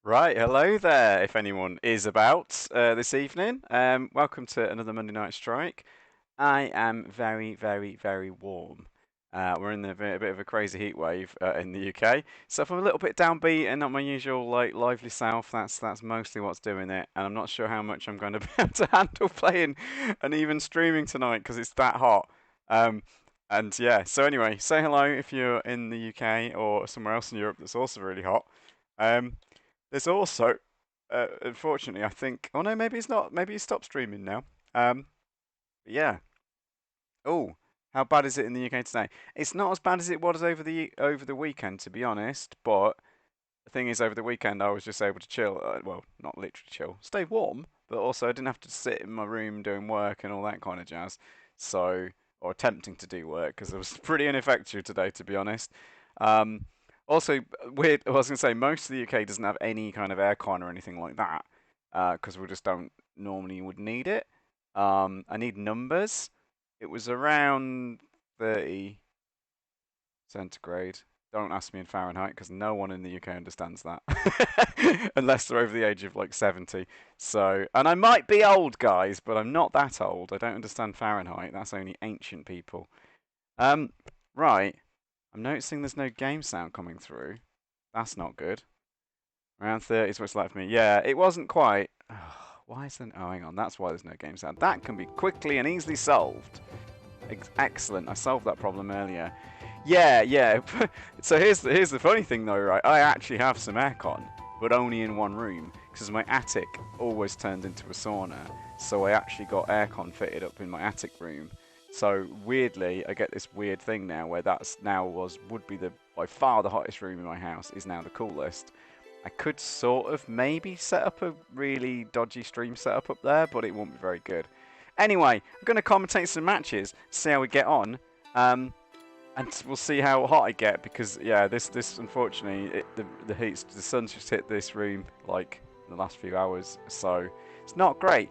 Right, hello there, if anyone is about this evening. Welcome to another Monday Night Strike. I am very, very, very warm. We're in a bit of a crazy heat wave in the UK, so if I'm a little bit downbeat and not my usual like lively self, that's mostly what's doing it. And I'm not sure how much I'm going to be able to handle playing and even streaming tonight because it's that hot. Um, and yeah, so anyway, say hello if you're in the UK or somewhere else in Europe that's also really hot. Um, there's also, unfortunately, I think. Oh no, maybe it's not. Maybe he stopped streaming now. But yeah. Oh, how bad is it in the UK today? It's not as bad as it was over the weekend, to be honest. But the thing is, over the weekend I was just able to chill. Well, not literally chill, stay warm, but also I didn't have to sit in my room doing work and all that kind of jazz. So, or attempting to do work because it was pretty ineffective today, to be honest. Um, also, weird. I was gonna say most of the UK doesn't have any kind of aircon or anything like that because we just don't normally would need it. I need numbers. It was around 30 centigrade. Don't ask me in Fahrenheit because no one in the UK understands that unless they're over the age of like 70. So, and I might be old, guys, but I'm not that old. I don't understand Fahrenheit. That's only ancient people. Um, right. I'm noticing there's no game sound coming through. That's not good. Around 30 is what's left for me. Yeah, it wasn't quite. Why is there? Oh, hang on. That's why there's no game sound. That can be quickly and easily solved. Excellent. I solved that problem earlier. Yeah, yeah. So here's the funny thing though, right? I actually have some aircon, but only in one room because my attic always turned into a sauna. So I actually got aircon fitted up in my attic room. So weirdly, I get this weird thing now where that's now would be the by far the hottest room in my house is now the coolest. I could sort of maybe set up a really dodgy stream setup up there, but it won't be very good. Anyway, I'm going to commentate some matches, see how we get on, and we'll see how hot I get because yeah, this unfortunately the sun's just hit this room like in the last few hours, so it's not great.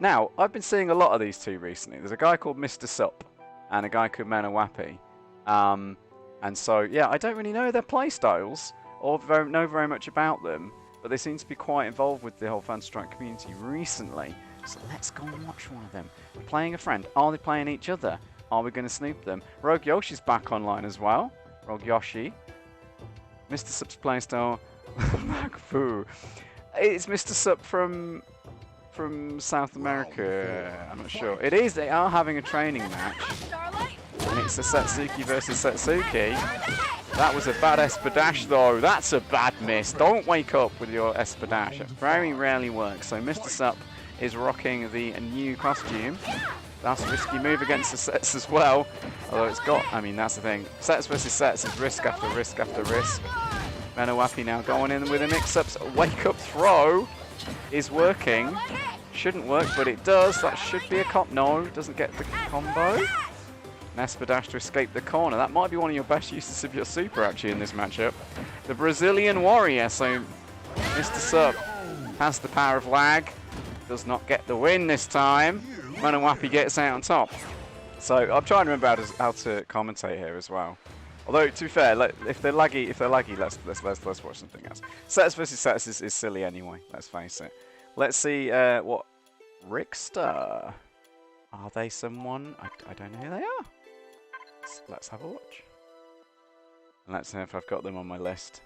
Now I've been seeing a lot of these two recently. There's a guy called Mr. Sup and a guy called Manawapi, and so yeah, I don't really know their play styles or know very much about them, but they seem to be quite involved with the whole Fan-Strike community recently. So let's go and watch one of them. Playing a friend. Are they playing each other? Are we going to snoop them? Rogue Yoshi's back online as well. Rogue Yoshi. Mr. Sup's playstyle. Magfu. It's Mr. Sup from South America. I'm not sure. It is. They are having a training match. And it's a Satsuki versus Satsuki. That was a bad Espadash though. That's a bad miss. Don't wake up with your Espadash. It very rarely works. So Mr. Sup is rocking the new costume. That's a risky move against the sets as well. Although it's got, I mean, that's the thing. Sets versus sets is risk after risk after risk. Manawapi now going in with a mix-ups. Wake up throw is working. Shouldn't work, but it does. That should be a comp. No, doesn't get the combo. Espadash to escape the corner. That might be one of your best uses of your super actually in this matchup. The Brazilian Warrior. So Mr. Sup has the power of lag. Does not get the win this time. Manawapi gets out on top. So I'm trying to remember how to commentate here as well. Although to be fair, if they're laggy, let's watch something else. Sets versus sets is silly anyway. Let's face it. Let's see what Rickster. Are they someone? I don't know who they are. Let's have a watch. And let's see if I've got them on my list.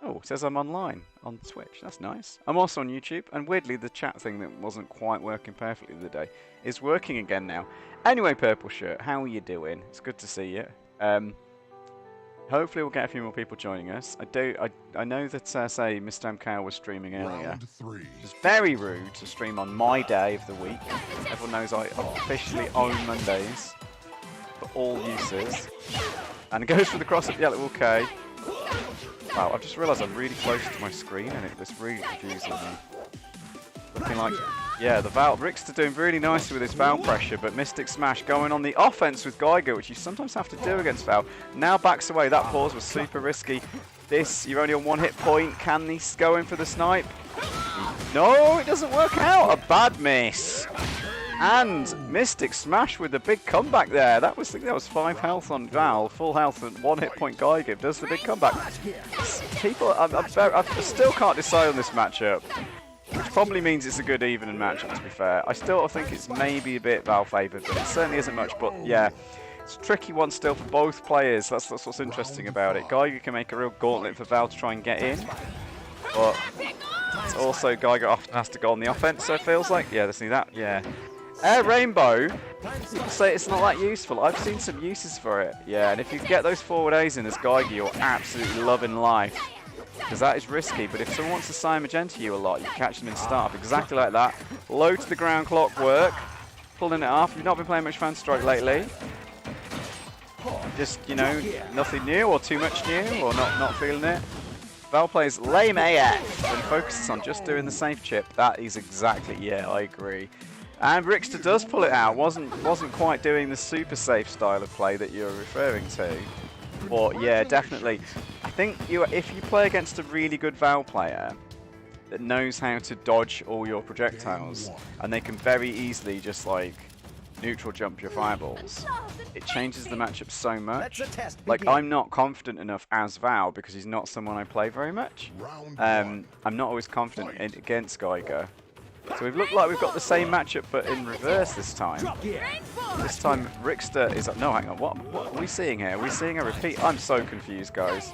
Oh, it says I'm online on Twitch. That's nice. I'm also on YouTube, and weirdly, the chat thing that wasn't quite working perfectly the other day is working again now. Anyway, Purple Shirt, how are you doing? It's good to see you. Hopefully, we'll get a few more people joining us. I know that say Mr. MK was streaming earlier. It's very rude to stream on my day of the week. Everyone knows I officially own Mondays for all uses. And it goes for the cross-up yellow. Okay. Wow, I've just realised I'm really close to my screen and it's really confusing me. Looking like, yeah, the Valve, Rickster doing really nicely with his Valve pressure, but Mystic Smash going on the offense with Geiger, which you sometimes have to do against Valve. Now backs away, that pause was super risky. This, you're only on one hit point, can he go in for the snipe? No, it doesn't work out, a bad miss. And Mystic Smash with a big comeback there. I think that was 5 health on Val, full health and 1 hit point Geiger does the big comeback. People, I still can't decide on this matchup, which probably means it's a good evening matchup, to be fair. I still think it's maybe a bit Val favoured, but it certainly isn't much. But yeah, it's a tricky one still for both players. That's what's interesting about it. Geiger can make a real gauntlet for Val to try and get in, but it's also Geiger often has to go on the offense, so it feels like. Yeah, let's see that. Yeah. Air Rainbow, people say it's not that useful. I've seen some uses for it. Yeah, and if you get those forward A's in as Geiger, you're absolutely loving life. Because that is risky, but if someone wants to sign Magenta you a lot, you can catch them in startup exactly like that. Low to the ground clockwork, pulling it off. You've not been playing much Phantom Strike lately. Just, you know, nothing new or too much new or not feeling it. Val plays lame AF and focuses on just doing the safe chip. That is exactly, yeah, I agree. And Rixter does pull it out. Wasn't quite doing the super safe style of play that you're referring to. But yeah, definitely. I think if you play against a really good Val player that knows how to dodge all your projectiles, and they can very easily just like neutral jump your fireballs, it changes the matchup so much. Like, I'm not confident enough as Val because he's not someone I play very much. I'm not always confident against Geiger. So we've looked like we've got the same matchup, but in reverse this time. This time, Rixter is... No, hang on. What are we seeing here? Are we seeing a repeat? I'm so confused, guys.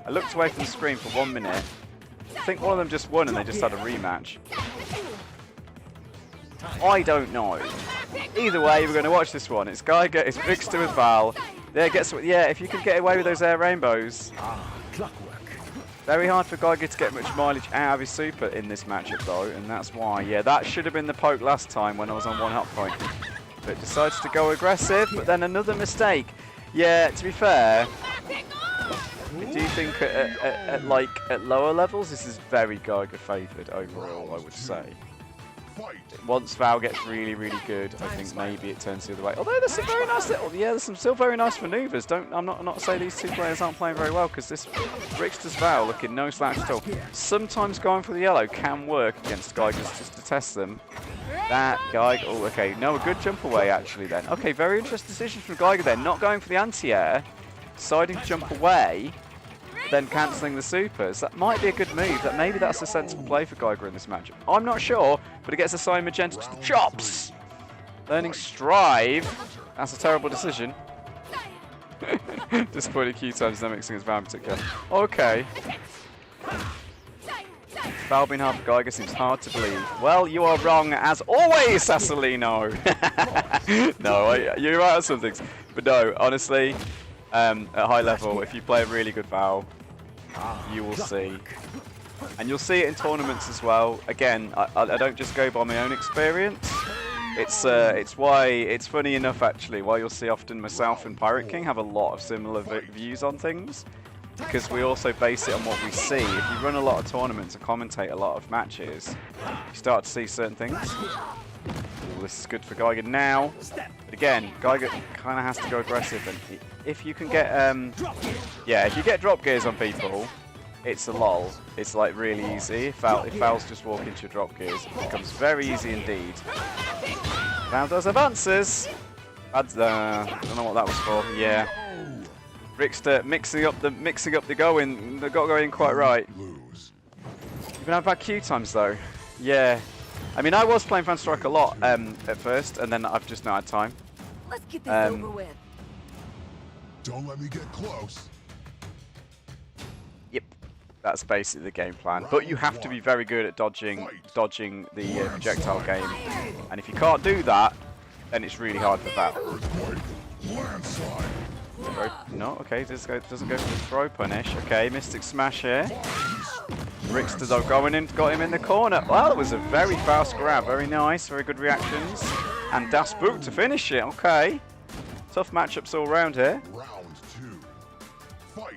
I looked away from the screen for 1 minute. I think one of them just won and they just had a rematch. I don't know. Either way, we're going to watch this one. It's Geiger, it's Rixter with Val. There, yeah, if you can get away with those air rainbows. Very hard for Geiger to get much mileage out of his super in this matchup though, and that's why. Yeah, that should have been the poke last time when I was on 1 hot point. But decides to go aggressive, but then another mistake. Yeah, to be fair, I do think at lower levels this is very Geiger favoured overall, I would say. Once Val gets really, really good, I think maybe it turns the other way. Although there's some very nice there's some still very nice manoeuvres. I'm not saying these two players aren't playing very well, because this Rixter's Val looking no slouch at all. Sometimes going for the yellow can work against Geigers just to test them. That Geiger, oh okay, no, a good jump away actually then. Okay, very interesting decision from Geiger then, not going for the anti-air, deciding to jump away, then cancelling the supers. That might be a good move. Maybe that's a sensible play for Geiger in this matchup. I'm not sure, but he gets assigned Magenta to the chops. Learning Strive. That's a terrible decision. Disappointed Q times, no mixing his Val in particular. Okay. Val being hard for Geiger seems hard to believe. Well, you are wrong as always, Sassolino. No, you're right on some things. But no, honestly, at high level, if you play a really good Val, you will see. And you'll see it in tournaments as well. Again, I don't just go by my own experience. It's why it's funny enough actually why you'll see often myself and Pirate King have a lot of similar views on things, because we also base it on what we see. If you run a lot of tournaments and commentate a lot of matches, you start to see certain things. Ooh, this is good for Geiger now. But again, Geiger kind of has to go aggressive, and if you can get yeah, if you get drop gears on people, it's a lull. It's like really easy. If Val's just walk into your drop gears, it becomes very easy indeed. Val does have answers. I don't know what that was for. Yeah. Rixter mixing up the going. They got going quite right. You've been having bad Q times though. Yeah. I mean, I was playing Phantom Strike a lot at first, and then I've just not had time. Let's get this over with. Don't let me get close. Yep, that's basically the game plan. But you have to be very good at dodging the projectile game, and if you can't do that, then it's really hard for Val. No, okay, doesn't go for the throw punish. Okay, Mystic Smash here. Rixter though going in, got him in the corner. Well, it was a very fast grab, very nice, very good reactions. And Das Boot to finish it, okay. Tough matchups all around here. Round 2. Fight.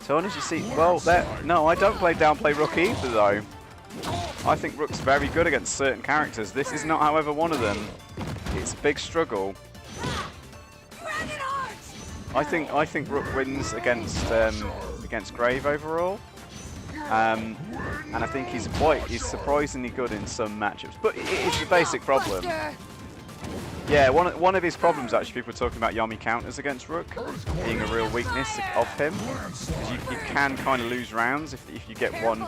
Tony, as you see, well, no, I don't downplay Rook either though. I think Rook's very good against certain characters. This is not, however, one of them. It's a big struggle. I think Rook wins against Grave overall. And I think he's surprisingly good in some matchups. But it's the basic problem. Yeah, one of his problems actually, people are talking about Yomi counters against Rook being a real weakness of him. Because you can kind of lose rounds if you get one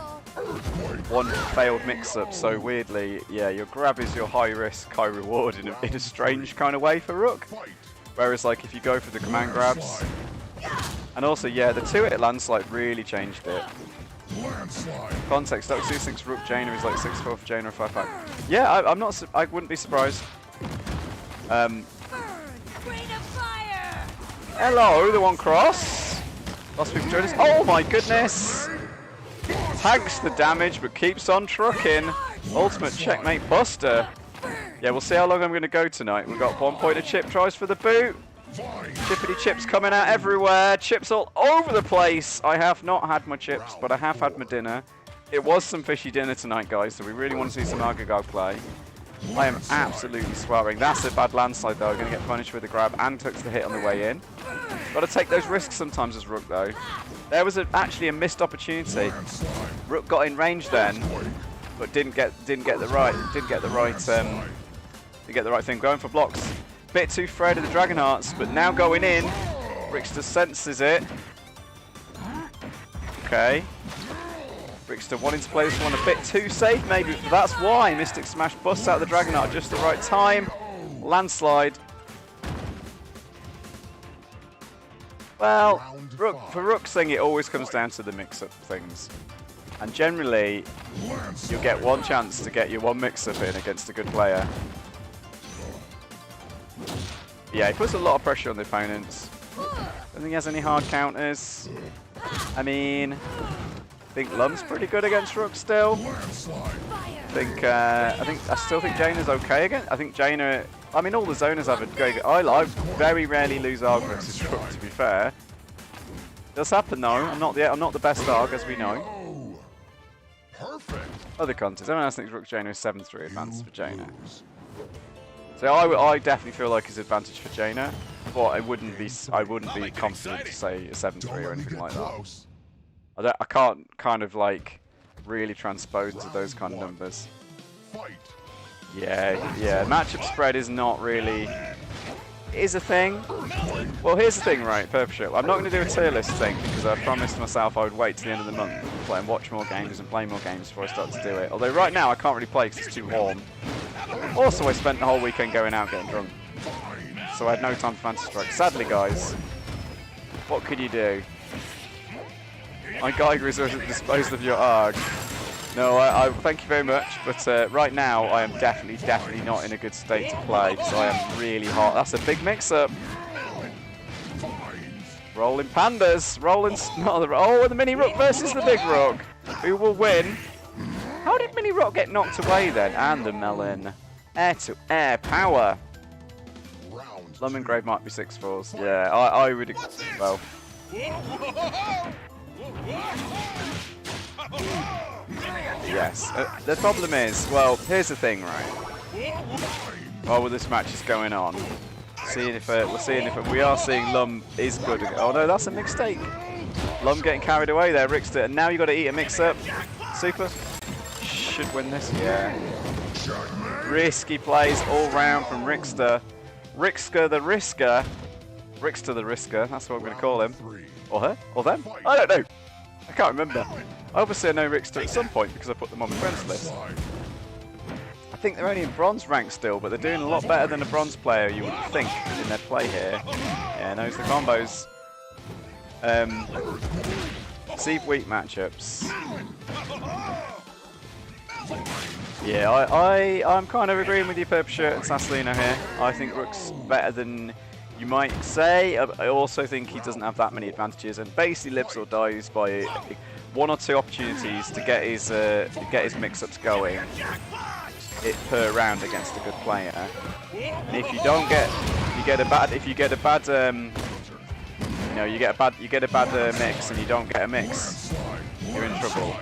failed mix-up. So weirdly, yeah, your grab is your high risk, high reward in a strange kind of way for Rook. Whereas like if you go for the command grabs, and also yeah, the 2-hit landslide really changed it. Context: Dr. Seuss thinks Rook Jaina is like 6-4 for Jaina or 5-5. Yeah, I'm not. I wouldn't be surprised. Hello, the one cross. Lots of people join us. Oh my goodness! Tanks the damage, but keeps on trucking. Ultimate checkmate buster. Yeah, we'll see how long I'm going to go tonight. We've got 1 point of chip tries for the boot. Chippity chips coming out everywhere. Chips all over the place. I have not had my chips, but I have had my dinner. It was some fishy dinner tonight, guys, so we really want to see some Argagog play. I am absolutely swearing. That's a bad landslide, though. Going to get punished with the grab and took the hit on the way in. Got to take those risks sometimes as Rook, though. There was actually a missed opportunity. Rook got in range then, but didn't get the right thing. Going for blocks. Bit too afraid of the Dragon Hearts, but now going in. Rickster senses it. Okay. Rickster wanting to play this one a bit too safe, maybe. That's why Mystic Smash busts out the Dragon Heart just the right time. Landslide. Well, for Rook's thing, it always comes down to the mix-up things. And generally, you'll get one chance to get your one mix-up in against a good player. Yeah, he puts a lot of pressure on the opponents. Don't think he has any hard counters. I mean, I think Lum's pretty good against Rook still. I still think Jaina's okay again. I think Jaina. I mean, all the zoners have a great. I very rarely lose Arg versus Rook. To be fair, does happen though. I'm not the best Arg, as we know. Perfect. Other contests. Everyone else thinks Rook Jaina is 7-3 advantage for Jaina. So I definitely feel like it's advantage for Jaina, but I wouldn't be confident to say a 7-3 or anything like that. I can't kind of like really transpose to those kind of numbers. Yeah. Matchup spread is not really a thing. Well, here's the thing, right? Purple. I'm not going to do a tier list thing because I promised myself I would wait till the end of the month to play and watch more games and play more games before I start to do it. Although right now I can't really play because it's too warm. Also, I spent the whole weekend going out getting drunk, so I had no time for Fantasy Strike. Sadly, guys, what could you do? My Geiger is disposed of your Arg. No, I thank you very much, but right now I am definitely not in a good state to play because I am really hot. That's a big mix-up. Rolling pandas, the mini Rook versus the big Rook. Who will win? How did mini Rook get knocked away then? And the melon. Air to air power. Lum and Grave might be 6-4s. Yeah, I would. Well. Yes. The problem is, well, here's the thing, right? While this match is going on, we are seeing Lum is good. Oh no, that's a mistake. Lum getting carried away there, Rickster, and now you got to eat a mix-up. Super. Should win this. Yeah. Risky plays all round from Rickster. Rickster the Risker. Rickster the Risker. That's what I'm going to call him. Or her? Or them? I don't know. I can't remember. Obviously I know Rickster at some point because I put them on my friends list. I think they're only in bronze rank still, but they're doing a lot better than a bronze player you would think in their play here. Yeah, knows the combos. See weak matchups. Yeah, I'm kind of agreeing with you, Purple Shirt and Sasslino here. I think Rook's better than you might say. I also think he doesn't have that many advantages and basically lives or dies by one or two opportunities to get his mix-ups going per round against a good player. And if you don't get a bad mix and you don't get a mix, you're in trouble.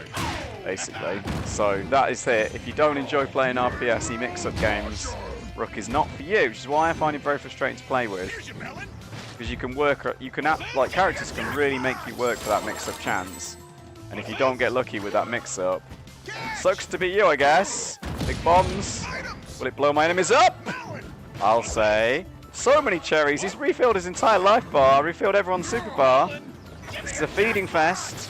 Basically, so that is it. If you don't enjoy playing RPSy mix-up games, Rook is not for you, which is why I find him very frustrating to play with. Because characters can really make you work for that mix-up chance, and if you don't get lucky with that mix-up, sucks to be you, I guess. Big bombs. Will it blow my enemies up? I'll say. So many cherries. He's refilled his entire life bar, refilled everyone's super bar. This is a feeding fest.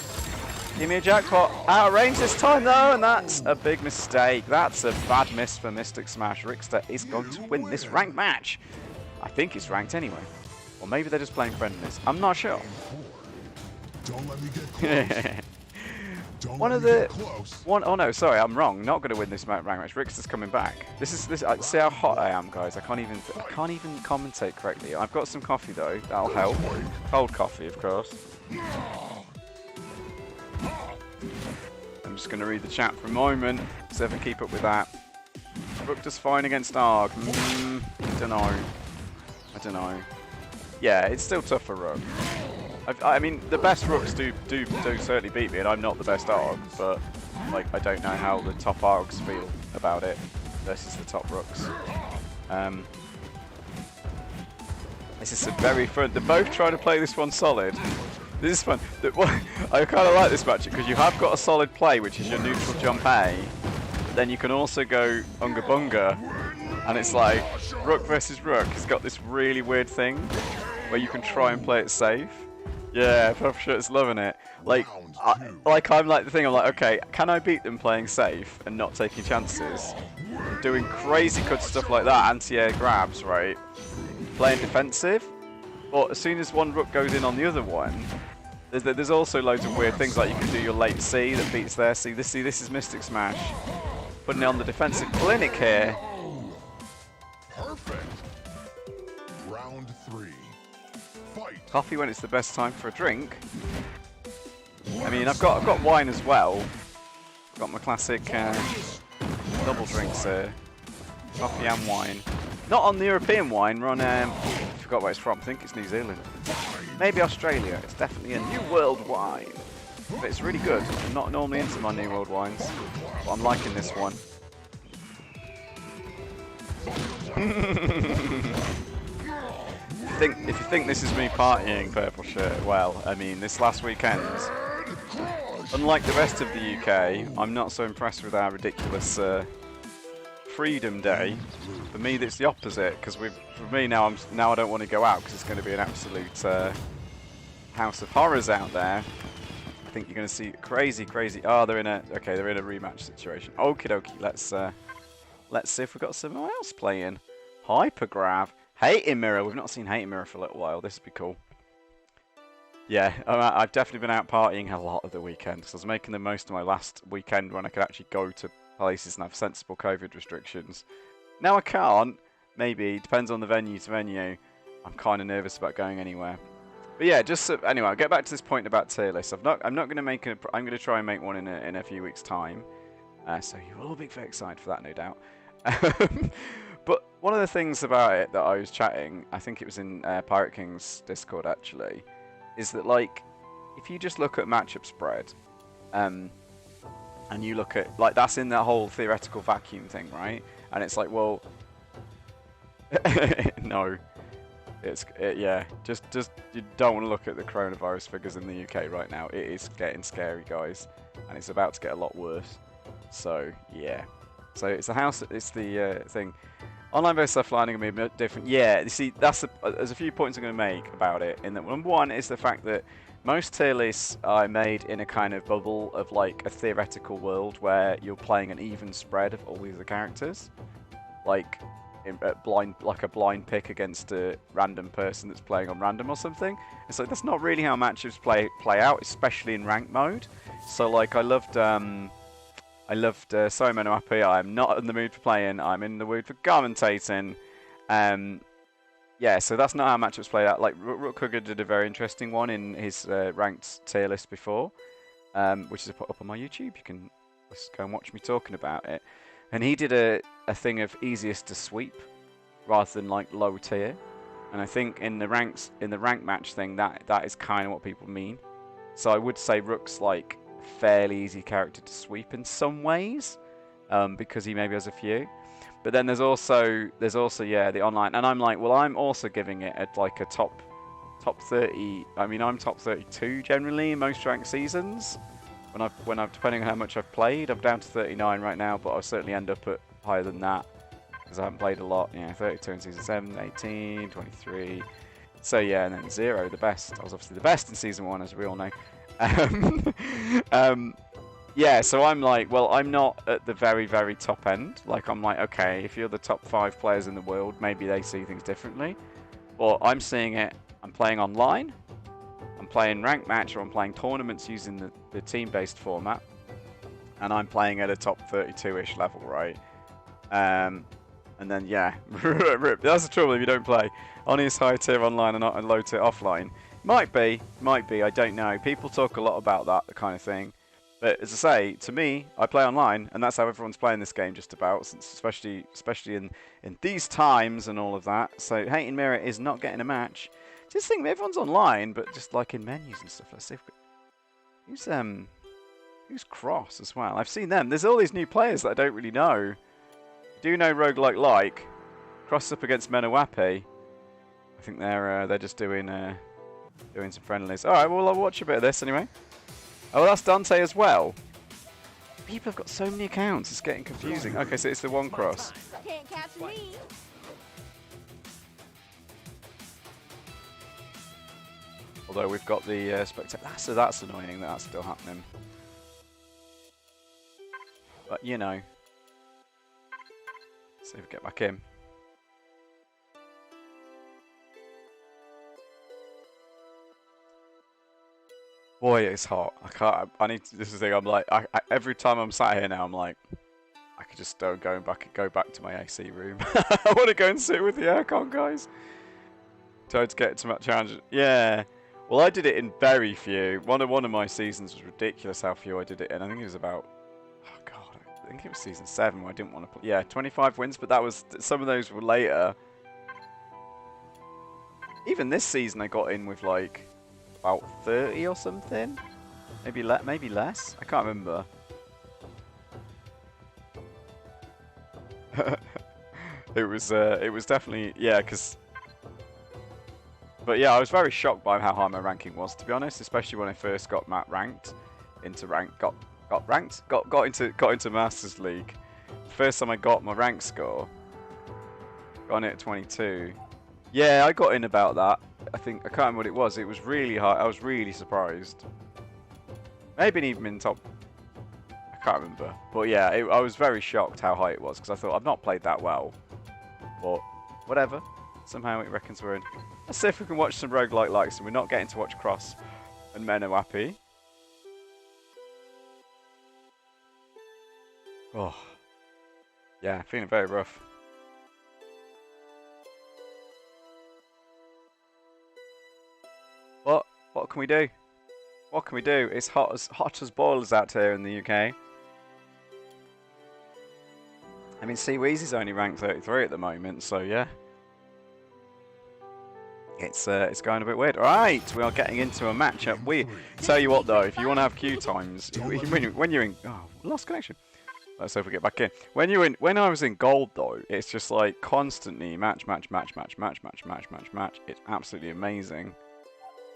Give me a jackpot. Out of range this time though, and that's a big mistake. That's a bad miss for Mystic Smash. Rickster is going to win this ranked match. I think it's ranked anyway. Or maybe they're just playing friendlies. I'm not sure. Don't let me get close. Oh no, sorry, I'm wrong. Not going to win this ranked match. Rickster's coming back. See how hot I am, guys. I can't even commentate correctly. I've got some coffee though. That'll help. Cold coffee, of course. I'm just going to read the chat for a moment. See if I keep up with that. Rook does fine against Arg. I don't know. Yeah, it's still tough for Rook. I mean, the best Rooks do certainly beat me, and I'm not the best Arg, but like I don't know how the top Args feel about it versus the top Rooks. This is a very fun. They're both trying to play this one solid. This is fun. I kind of like this match because you have got a solid play, which is your neutral jump A. Then you can also go Unga Bunga, and it's like Rook versus Rook. It's got this really weird thing where you can try and play it safe. Yeah, Puff Shirt's loving it. Like, I'm like the thing. I'm like, okay, can I beat them playing safe and not taking chances, doing crazy good stuff like that, anti-air grabs, right? Playing defensive, but as soon as one Rook goes in on the other one, there's also loads of weird things like you can do your late C that beats their C. This is Mystic Smash, putting it on the defensive clinic here. Perfect. Round 3. Fight. Coffee when it's the best time for a drink. I mean, I've got wine as well. I've got my classic double drinks here. Coffee and wine. Not on the European wine, we're on, I forgot where it's from, I think it's New Zealand. Maybe Australia, it's definitely a New World wine. But it's really good. I'm not normally into my New World wines, but I'm liking this one. If you think this is me partying, Purple Shirt, well, I mean, this last weekend, unlike the rest of the UK, I'm not so impressed with our ridiculous Freedom Day. For me, it's the opposite, because for me now, I don't want to go out because it's going to be an absolute house of horrors out there. I think you're going to see crazy. Oh, they're in a rematch situation. Okie dokie. Let's see if we've got someone else playing. Hypergrav. Hating Mirror. We've not seen Hating Mirror for a little while. This would be cool. Yeah, I've definitely been out partying a lot of the weekend. So I was making the most of my last weekend when I could actually go to places and have sensible COVID restrictions. Now I can't. Maybe. Depends on the venue to venue. I'm kind of nervous about going anywhere. But yeah, anyway, I'll get back to this point about tier lists. I'm not going to make I'm going to try and make one in a few weeks' time. So you will all be very excited for that, no doubt. But one of the things about it that I was chatting, I think it was in Pirate King's Discord actually, is that like if you just look at matchup spread, and you look at like that's in that whole theoretical vacuum thing, right? And it's like, well, no. Yeah, just you don't want to look at the coronavirus figures in the UK right now. It is getting scary, guys, and it's about to get a lot worse. So yeah, so it's the thing. Online versus offline are going to be a bit different. Yeah, you see, there's a few points I'm going to make about it. In that, number one is the fact that most tier lists are made in a kind of bubble of like a theoretical world where you're playing an even spread of all these other characters, like a blind pick against a random person that's playing on random or something. It's like that's not really how matchups play out, especially in ranked mode. So like I loved Sorry Mono Happy, I'm not in the mood for playing, I'm in the mood for commentating. Yeah, so that's not how matchups play out. Like Rook Hugger did a very interesting one in his ranked tier list before, which is up on my YouTube. You can just go and watch me talking about it. And he did a thing of easiest to sweep rather than like low tier. And I think in the rank match thing, that is kind of what people mean. So I would say Rook's like fairly easy character to sweep in some ways, because he maybe has a few. But then there's also yeah the online, and I'm like, well, I'm also giving it at like a top 30. I mean, I'm top 32 generally in most ranked seasons. When I've depending on how much I've played, I'm down to 39 right now, but I'll certainly end up at higher than that because I haven't played a lot. 32 in Season 7, 18, 23. So yeah, and then 0, the best. I was obviously the best in Season 1, as we all know. Yeah, so I'm like, well, I'm not at the very, very top end. Like, I'm like, okay, if you're the top 5 players in the world, maybe they see things differently. But I'm seeing it, I'm playing online, I'm playing ranked match, or I'm playing tournaments using the team-based format. And I'm playing at a top 32-ish level, right? And then, yeah, that's the trouble if you don't play. Oni is high tier online and not low tier offline. Might be, I don't know. People talk a lot about that kind of thing. But as I say, to me, I play online, and that's how everyone's playing this game just about, especially in these times and all of that. So Hating Mirror is not getting a match. Just think, everyone's online, but just like in menus and stuff. Let's see if we... Who's Cross as well? I've seen them. There's all these new players that I don't really know. I do know Roguelike Like. Cross up against Menawapi. I think they're just doing some friendlies. All right, well, I'll watch a bit of this anyway. Oh, that's Dante as well. People have got so many accounts, it's getting confusing. Okay, so it's the one Cross. Can't catch me. Although we've got the spectator. That's annoying that that's still happening. But you know. See if we get back in. Boy, it's hot. I can't. I need to, this is the thing. I'm like, every time I'm sat here now, I'm like, I could just go back to my AC room. I want to go and sit with the aircon, guys. Tried to get to my challenge. Yeah. Well, I did it in very few. One of my seasons was ridiculous how few I did it in. I think it was about, oh god, I think it was season 7 where I didn't want to play. Yeah, 25 wins, but that was, some of those were later. Even this season, I got in with like about 30 or something, maybe less. I can't remember. It was definitely, yeah, because. But yeah, I was very shocked by how high my ranking was, to be honest, especially when I first got got into Masters League. First time I got my rank score, got in at 22. Yeah, I got in about that. I can't remember what it was. It was really high. I was really surprised. Maybe even in top. I can't remember. But yeah, I was very shocked how high it was because I thought I've not played that well. But whatever. Somehow it reckons we're in. Let's see if we can watch some roguelike likes and we're not getting to watch Cross and Menawapi. Oh. Yeah, feeling very rough. What can we do? What can we do? It's hot as boilers out here in the UK. I mean, Seaweezy's only ranked 33 at the moment, so yeah. It's going a bit weird. Right, we are getting into a matchup. We tell you what though, if you want to have queue times, when you're in, oh, lost connection. Let's see if we get back in. When I was in gold though, it's just like constantly match. It's absolutely amazing.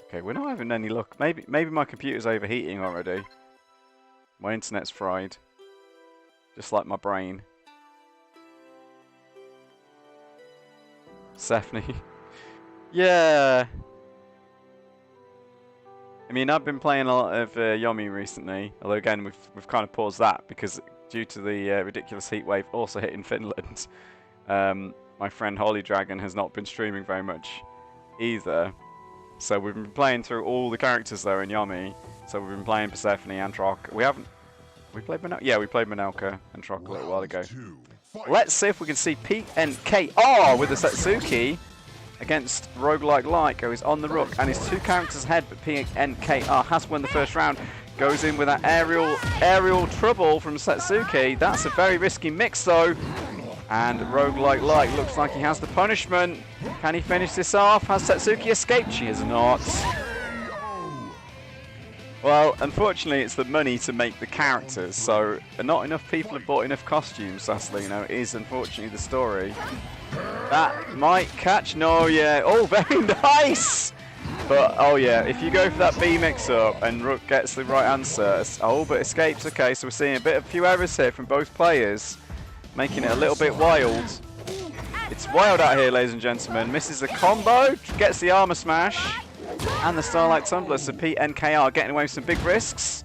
Okay, we're not having any luck. Maybe my computer's overheating already. My internet's fried. Just like my brain. Stephanie. Yeah. I mean, I've been playing a lot of Yomi recently. Although again, we've kind of paused that because due to the ridiculous heat wave also hitting Finland, my friend Holly Dragon has not been streaming very much either. So we've been playing through all the characters there in Yomi. So we've been playing Persephone and Troc. We played Manelka? Yeah, we played Manelka and Troc a little while ago. Let's see if we can see PNKR with the Satsuki against Roguelike Like, who is on the rook and is 2 characters ahead, but PNKR has won the first round. Goes in with that aerial trouble from Satsuki. That's a very risky mix though. And Roguelike Like looks like he has the punishment. Can he finish this off? Has Satsuki escaped? She has not. Well, unfortunately, it's the money to make the characters, so not enough people have bought enough costumes, Saslino, is unfortunately the story. That might catch. No, yeah. Oh, very nice! But, oh yeah, if you go for that B mix-up and Rook gets the right answer, oh, but escapes. Okay, so we're seeing a few errors here from both players, making it a little bit wild. It's wild out here, ladies and gentlemen. Misses a combo, gets the armor smash, and the Starlight Tumbler. So PNKR getting away with some big risks.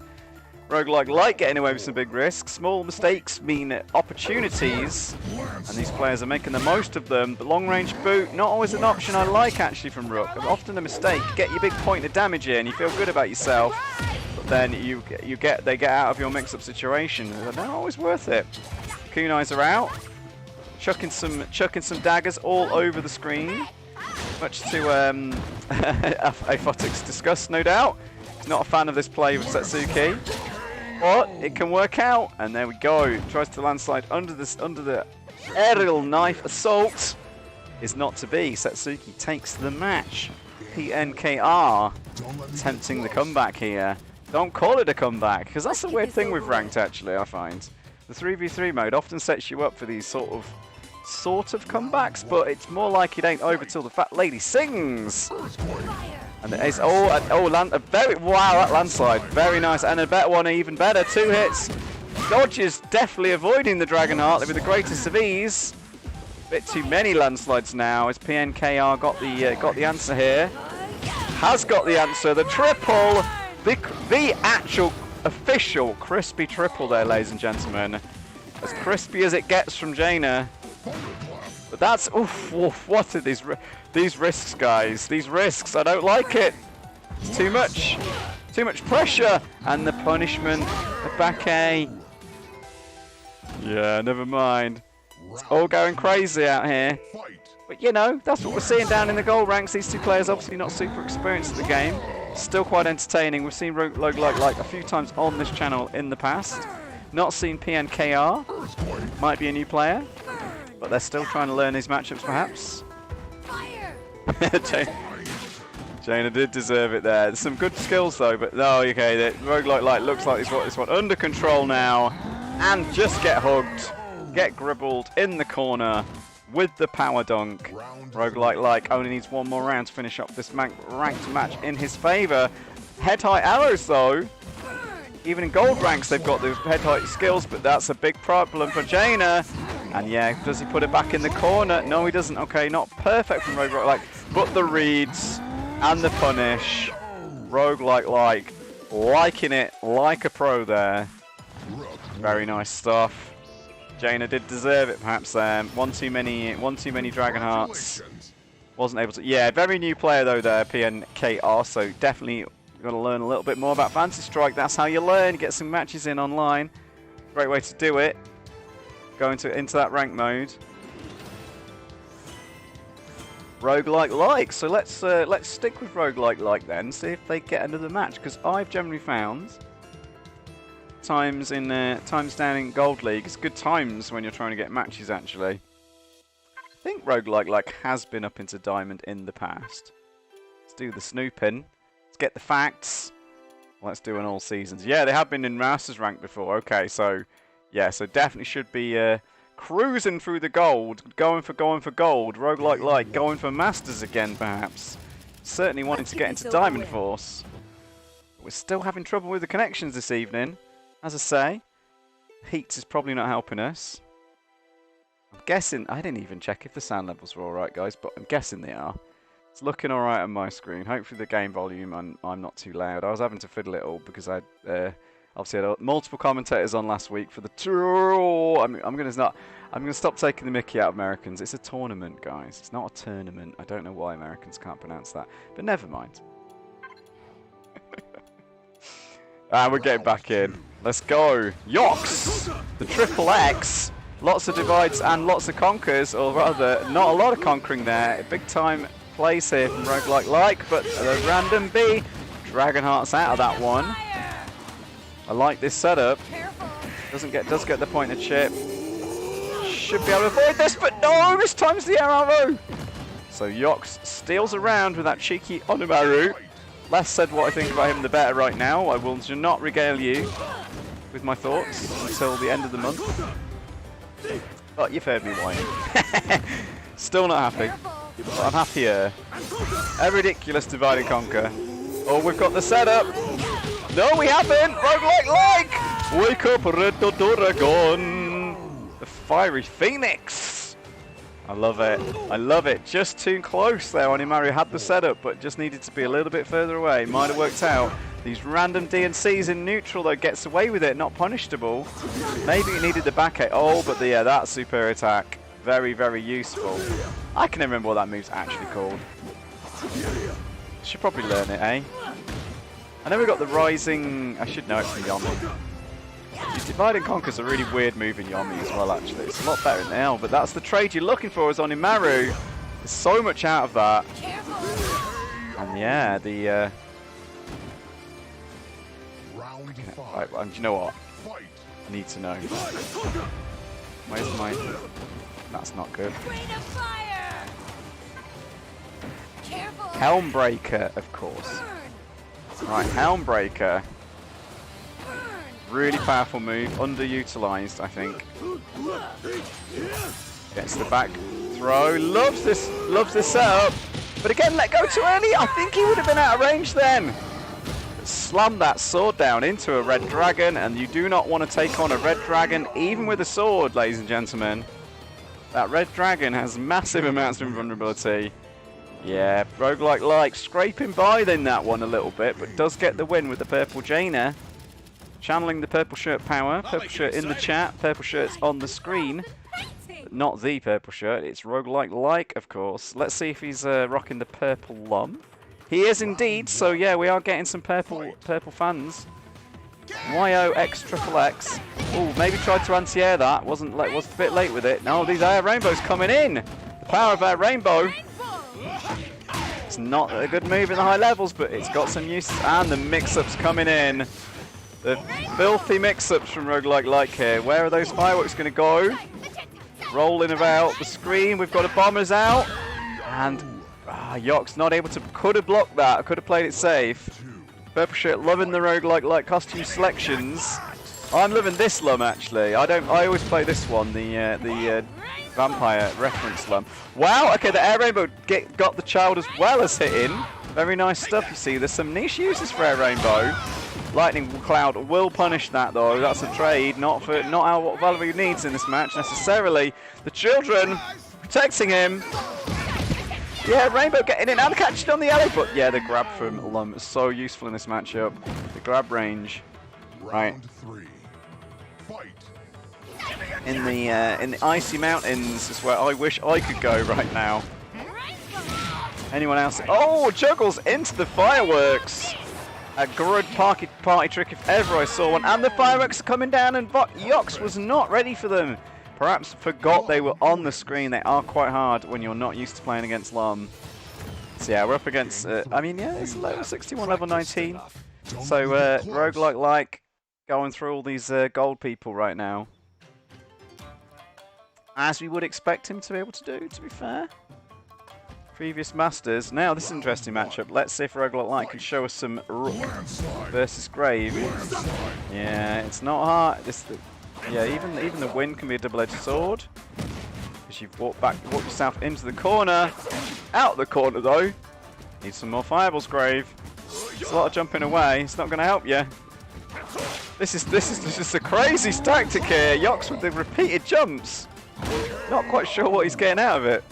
Roguelike Light getting away with some big risks. Small mistakes mean opportunities, and these players are making the most of them. But long range boot, not always an option I like actually from Rook. Often a mistake. Get your big point of damage in, you feel good about yourself, but then they get out of your mix-up situation. They're not always worth it. Kunais are out, chucking some daggers all over the screen, much to Aphotic's disgust, no doubt. He's not a fan of this play with Setsuki. But it can work out, and there we go. Tries to landslide under the aerial knife assault. Is not to be. Setsuki takes the match. PNKR attempting the comeback here. Don't call it a comeback, because that's a weird thing with ranked actually, I find. The 3v3 mode often sets you up for these sort of comebacks, but it's more like it ain't over till the fat lady sings. And it's wow, that landslide, very nice, and a better one, even better, 2 hits. Dodges definitely avoiding the Dragonheart with the greatest of ease. Bit too many landslides now. As PNKR got the answer here, has got the answer. The triple, the actual official crispy triple there, ladies and gentlemen, as crispy as it gets from Jaina. But that's oof, what are these risks, guys? These risks, I don't like it. It's too much pressure, and the punishment, the back A. Yeah, never mind. It's all going crazy out here. But you know, that's what we're seeing down in the gold ranks. These two players obviously not super experienced at the game. Still quite entertaining. We've seen Roguelike Light a few times on this channel in the past. Not seen PNKR. Might be a new player, but they're still trying to learn these matchups perhaps. Jaina did deserve it there. There's some good skills though, but no, okay, the Roguelike Light looks like he's got this one under control now, and just get hugged, get gribbled in the corner with the power dunk. Roguelike Light only needs one more round to finish up this ranked match in his favour. Head high arrows though. Even in gold ranks they've got the head high skills, but that's a big problem for Jaina. And yeah, does he put it back in the corner? No, he doesn't. Okay, not perfect from Roguelike Light, but the reads and the punish. Roguelike liking it like a pro there. Very nice stuff. Jaina did deserve it perhaps there. One too many Dragonhearts. Wasn't able to. Yeah, very new player though there, PNKR, so definitely got to learn a little bit more about Fantasy Strike. That's how you learn. Get some matches in online. Great way to do it. Go into that rank mode. Roguelike. So let's stick with Roguelike then. See if they get another match, because I've generally found times down in Gold League, it's good times when you're trying to get matches actually. I think Roguelike has been up into Diamond in the past. Let's do the snooping. Let's get the facts. Let's do an all seasons. Yeah, they have been in Masters rank before. Okay, so yeah, so definitely should be cruising through the gold, going for gold. Roguelike going for Masters again perhaps. Certainly wanting to get into Diamond Force. But we're still having trouble with the connections this evening. As I say, heat is probably not helping us. I'm guessing, I didn't even check if the sound levels were alright guys, but I'm guessing they are. It's looking alright on my screen. Hopefully the game volume, I'm not too loud. I was having to fiddle it all because I obviously had multiple commentators on last week for the tour. I'm gonna stop taking the mickey out of Americans. It's a tournament, guys. It's not a tournament. I don't know why Americans can't pronounce that, but never mind. And we're getting back in. Let's go. Yox, the triple X. Lots of divides and lots of conquers, or rather, not a lot of conquering there. Big time plays here from Roguelike, but the random B. Dragonheart's out of that one. I like this setup. Does get the pointer chip. Should be able to avoid this, but no, this time's the arrow. So Yox steals around with that cheeky Onumaru. Less said what I think about him, the better right now. I will not regale you with my thoughts until the end of the month. But you've heard me whining. Still not happy, but I'm happier. A ridiculous divide and conquer. Oh, we've got the setup. No, we haven't! Roguelike! Wake up, Red Dragon! The Fiery Phoenix! I love it. I love it. Just too close there. Onimaru had the setup, but just needed to be a little bit further away. Might have worked out. These random DNCs in neutral, though, gets away with it. Not punishable. Maybe it needed the back eight. Oh, but yeah, that super attack. Very, very useful. I can never remember what that move's actually called. Should probably learn it, eh? I know we got the rising... I should know it from Yomi. Divide and Conquer is a really weird move in Yomi as well, actually. It's a lot better in L, but that's the trade you're looking for is Onimaru. There's so much out of that. And yeah, the... Right, and you know what? I need to know. Where's my... That's not good. Helmbreaker, of course. Right, Helmbreaker. Really powerful move, underutilized, I think. Gets the back throw. Loves this setup. But again, let go too early. I think he would have been out of range then. Slam that sword down into a red dragon, and you do not want to take on a red dragon, even with a sword, ladies and gentlemen. That red dragon has massive amounts of invulnerability. Yeah, roguelike scraping by then that one a little bit, but does get the win with the purple Jaina. Channeling the purple shirt power. Purple shirt in the chat. Purple shirt's on the screen. But not the purple shirt. It's roguelike, of course. Let's see if he's rocking the purple lum. He is indeed. So yeah, we are getting some purple fans. YO X Triple X. Oh, maybe tried to anti-air that. Was a bit late with it. No, these air rainbows coming in. The power of air rainbow. It's not a good move in the high levels, but it's got some uses. And the mix-ups coming in. The filthy mix-ups from Roguelike here. Where are those fireworks going to go? Rolling about the screen. We've got a bombers out. And Yox not able to... Could have blocked that. Could have played it safe. Purple shirt loving the Roguelike costume selections. I'm loving this lum, actually. I always play this one, the vampire reference lum. Wow, okay, the air rainbow got the child as well as hitting. Very nice stuff, you see. There's some niche uses for air rainbow. Lightning Cloud will punish that, though. That's a trade, not what Valerie needs in this match necessarily. The children protecting him. Yeah, Rainbow getting in and catching on the alley, but yeah, the grab from Lum is so useful in this matchup. The grab range, right? In the icy mountains is where I wish I could go right now. Anyone else? Oh, juggles into the fireworks. A good party trick if ever I saw one. And the fireworks are coming down, and Yox was not ready for them. Perhaps forgot they were on the screen. They are quite hard when you're not used to playing against Lum. So yeah, we're up against, I mean, yeah, it's level 61, level 19. So roguelike going through all these gold people right now. As we would expect him to be able to do, to be fair. Previous masters. Now this is an interesting matchup. Let's see if Roguelike can show us some Rook versus Grave. Yeah, it's not hard. Yeah, even the win can be a double-edged sword. Because you've walked yourself into the corner. Out the corner though. Need some more fireballs, Grave. It's a lot of jumping away. It's not going to help you. This is a crazy tactic here. Yox with the repeated jumps. Not quite sure what he's getting out of it.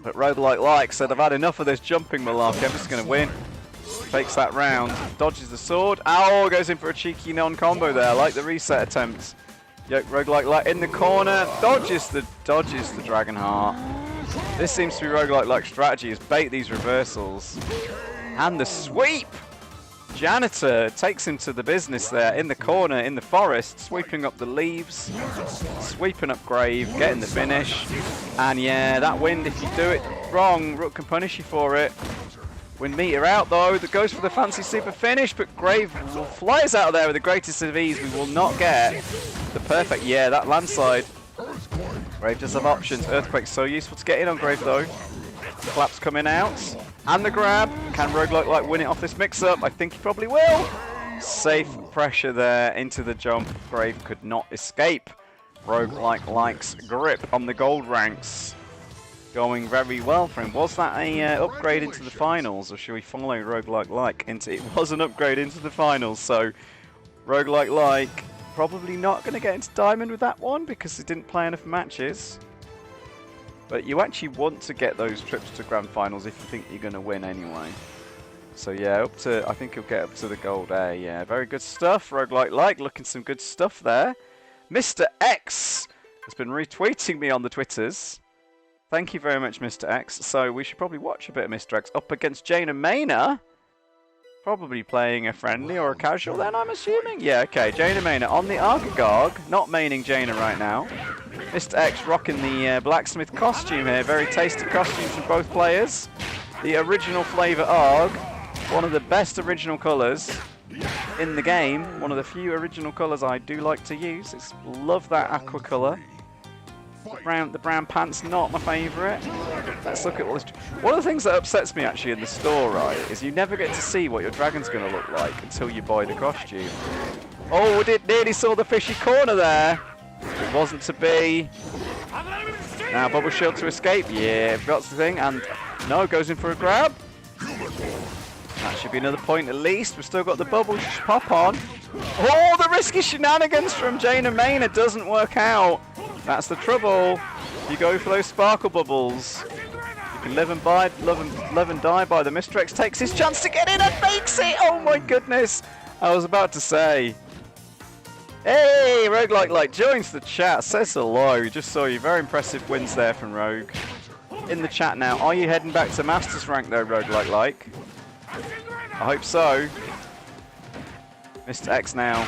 But Roguelike said, I've had enough of this jumping malarkey. I'm just going to win. Fakes that round. Dodges the sword. Ow, goes in for a cheeky non-combo there. I like the reset attempt. Roguelike in the corner. Dodges the Dragon Heart. This seems to be Roguelike strategy, is bait these reversals. And the sweep! Janitor takes him to the business there in the corner, in the forest, sweeping up the leaves, sweeping up Grave, getting the finish. And yeah, that wind, if you do it wrong, Rook can punish you for it. Wind meter out though, that goes for the fancy super finish, but Grave flies out of there with the greatest of ease. We will not get the perfect, yeah, that landslide. Grave does have options. Earthquake's so useful to get in on Grave though. Claps coming out. And the grab. Can Roguelike win it off this mix-up? I think he probably will. Safe pressure there into the jump. Grave could not escape. Roguelike's grip on the gold ranks. Going very well for him. Was that a upgrade into the finals, or should we follow Roguelike into? It was an upgrade into the finals, so Roguelike probably not going to get into Diamond with that one because he didn't play enough matches. But you actually want to get those trips to Grand Finals if you think you're going to win anyway. So yeah, I think he'll get up to the Gold A. Yeah, very good stuff. Roguelike, looking some good stuff there. Mr. X has been retweeting me on the Twitters. Thank you very much, Mr. X. So we should probably watch a bit of Mr. X up against Jaina Maynor. Probably playing a friendly or a casual then, I'm assuming. Yeah, okay. Jaina Maynor on the Argagog. Not maining Jaina right now. Mr. X rocking the blacksmith costume here. Very tasty costumes from both players. The original flavour Arg. One of the best original colours in the game. One of the few original colours I do like to use. Love that aqua colour. The brown pants, not my favourite. Let's look at all this. One of the things that upsets me actually in the store, right, is you never get to see what your dragon's going to look like until you buy the costume. Oh, it nearly saw the fishy corner there. It wasn't to be. Now Bubble Shield to escape. Yeah, that's the thing. And no, goes in for a grab. That should be another point at least. We've still got the bubble pop on. Oh, the risky shenanigans from Jaina Maynor doesn't work out. That's the trouble. You go for those sparkle bubbles. You can live and die by them. Mr. X takes his chance to get in and makes it. Oh my goodness. I was about to say. Hey, Roguelike joins the chat. Says hello. Just saw you. Very impressive wins there from Rogue. In the chat now. Are you heading back to Masters rank though, Roguelike? I hope so. Mr. X now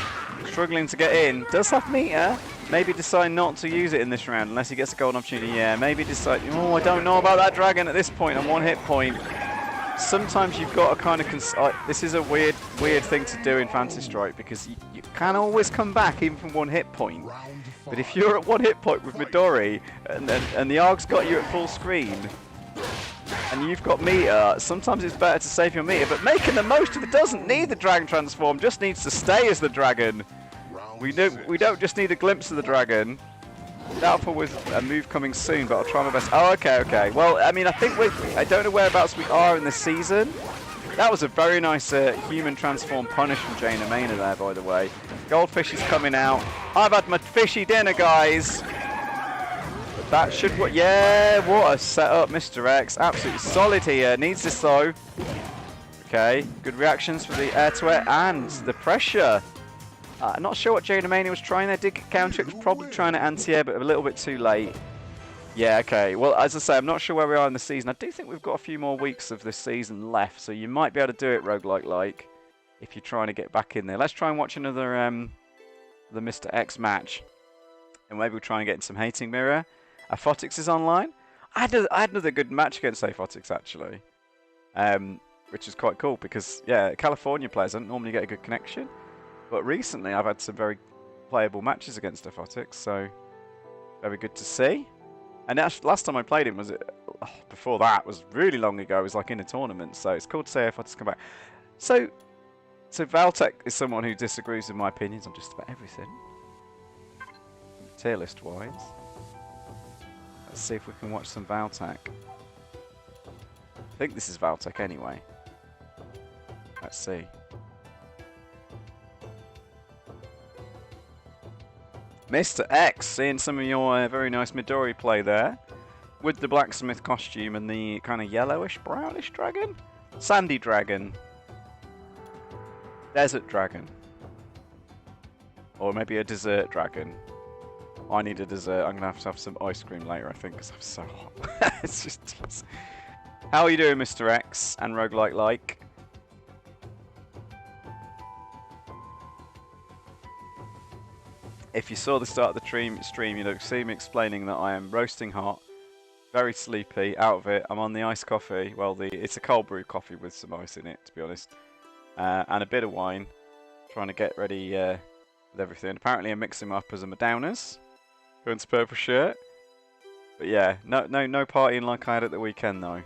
struggling to get in. Does have meter. Maybe decide not to use it in this round unless he gets a golden opportunity. Yeah, maybe decide. Oh, I don't know about that dragon at this point on one hit point. Sometimes you've got to kind of. This is a weird thing to do in Phantasy Strike because you can always come back even from one hit point. But if you're at one hit point with Midori and the Arg's got you at full screen and you've got meter, sometimes it's better to save your meter. But making the most of it doesn't need the dragon transform, just needs to stay as the dragon. We don't just need a glimpse of the dragon. Doubtful with a move coming soon, but I'll try my best. Oh, okay. Well, I mean, I think I don't know whereabouts we are in the season. That was a very nice human transform punish from Jaina Maynor there, by the way. Goldfish is coming out. I've had my fishy dinner, guys. That should work. Yeah, what a setup, Mr. X. Absolutely solid here. Needs this though. Okay, good reactions for the air to air and the pressure. I'm not sure what Jaina Maynor was trying there. Did get counter it, was probably trying to anti-air, but a little bit too late. Yeah, okay. Well, as I say, I'm not sure where we are in the season. I do think we've got a few more weeks of this season left, so you might be able to do it Roguelike if you're trying to get back in there. Let's try and watch another the Mr. X match, and maybe we'll try and get in some Hating Mirror. Aphotics is online. I had another good match against Aphotics actually, which is quite cool because yeah, California players don't normally get a good connection. But recently, I've had some very playable matches against Aphotics, so very good to see. And last time I played him was before that was really long ago. It was like in a tournament, so it's cool to see Aphotics come back. So Valtech is someone who disagrees with my opinions on just about everything, tier list wise. Let's see if we can watch some Valtech. I think this is Valtech anyway. Let's see. Mr. X, seeing some of your very nice Midori play there. With the blacksmith costume and the kind of yellowish, brownish dragon? Sandy dragon. Desert dragon. Or maybe a dessert dragon. I need a dessert. I'm going to have some ice cream later, I think, because I'm so hot. It's just... How are you doing, Mr. X and Roguelike? If you saw the start of the stream, you'd see me explaining that I am roasting hot, very sleepy, out of it. I'm on the iced coffee. Well, it's a cold brew coffee with some ice in it, to be honest, and a bit of wine. Trying to get ready with everything. Apparently, I'm mixing them up as a Madownas, going to purple shirt. But yeah, no partying like I had at the weekend though.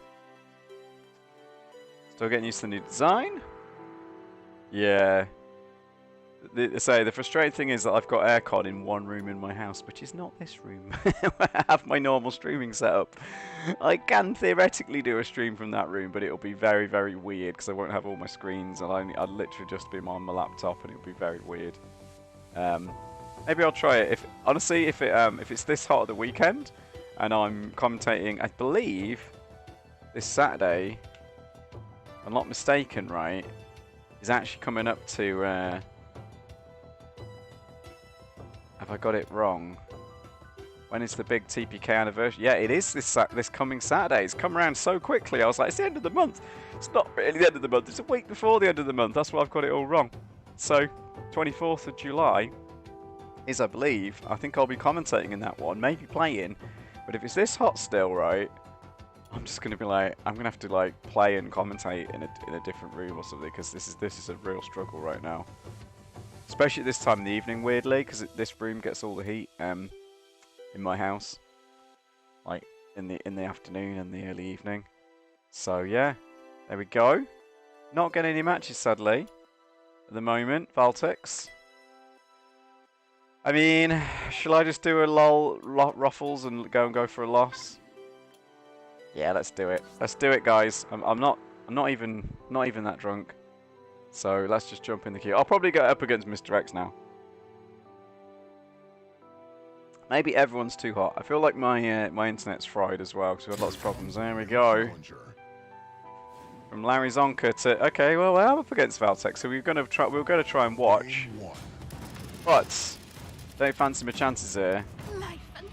Still getting used to the new design. Yeah. The frustrating thing is that I've got aircon in one room in my house, which is not this room, where I have my normal streaming setup. I can theoretically do a stream from that room, but it'll be very, very weird because I won't have all my screens. I'll literally just be on my laptop, and it'll be very weird. Maybe I'll try it. If honestly, if it's this hot at the weekend, and I'm commentating, I believe this Saturday, if I'm not mistaken, right, is actually coming up to. Have I got it wrong? When is the big TPK anniversary? Yeah, it is this coming Saturday. It's come around so quickly. I was like, it's the end of the month. It's not really the end of the month. It's a week before the end of the month. That's why I've got it all wrong. So, 24th of July is, I believe, I think I'll be commentating in that one, maybe playing. But if it's this hot still, right, I'm just gonna be like, I'm gonna have to like play and commentate in a different room or something, because this is a real struggle right now. Especially at this time in the evening, weirdly, because this room gets all the heat. In my house, like in the afternoon and the early evening. So yeah, there we go. Not getting any matches sadly at the moment. Valtex. I mean, shall I just do a ruffles and go for a loss? Yeah, let's do it. Let's do it, guys. I'm not even that drunk. So let's just jump in the queue. I'll probably go up against Mr. X now. Maybe everyone's too hot. I feel like my my internet's fried as well because we've had lots of problems. There we go. From Larry Zonka to okay, well I'm up against Valtex, so we're gonna try and watch. But don't fancy my chances here.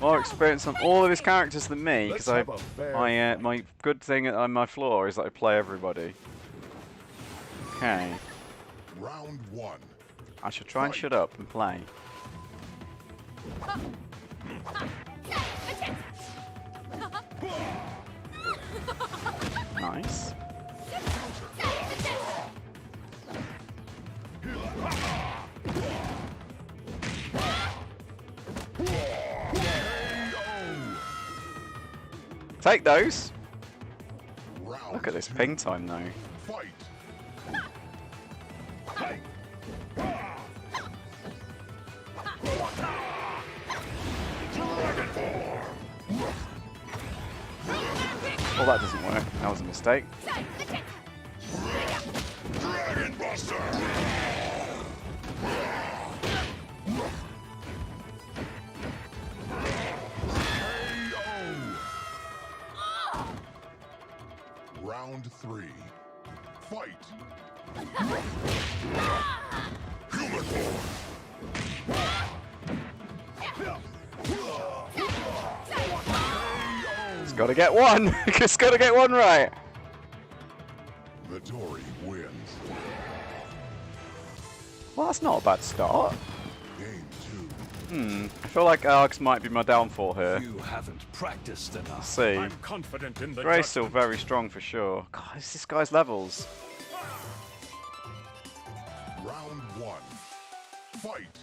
More experience on all of his characters than me, because my good thing on my floor is that I play everybody. Okay. Round 1. I should try and shut up and play. Nice. Take those. Look at this ping time though. Fight. Well, that doesn't work. That was a mistake. Dragon Buster. Round 3. Fight. Human form. It's got to get one. It's got to get one right. Midori wins. Well, that's not a bad start. Game 2. I feel like Alex might be my downfall here. You haven't practiced enough. Let's see. I'm confident in the Gray's still judgment. very strong for sure. God, it's this guy's levels. Round 1. Fight.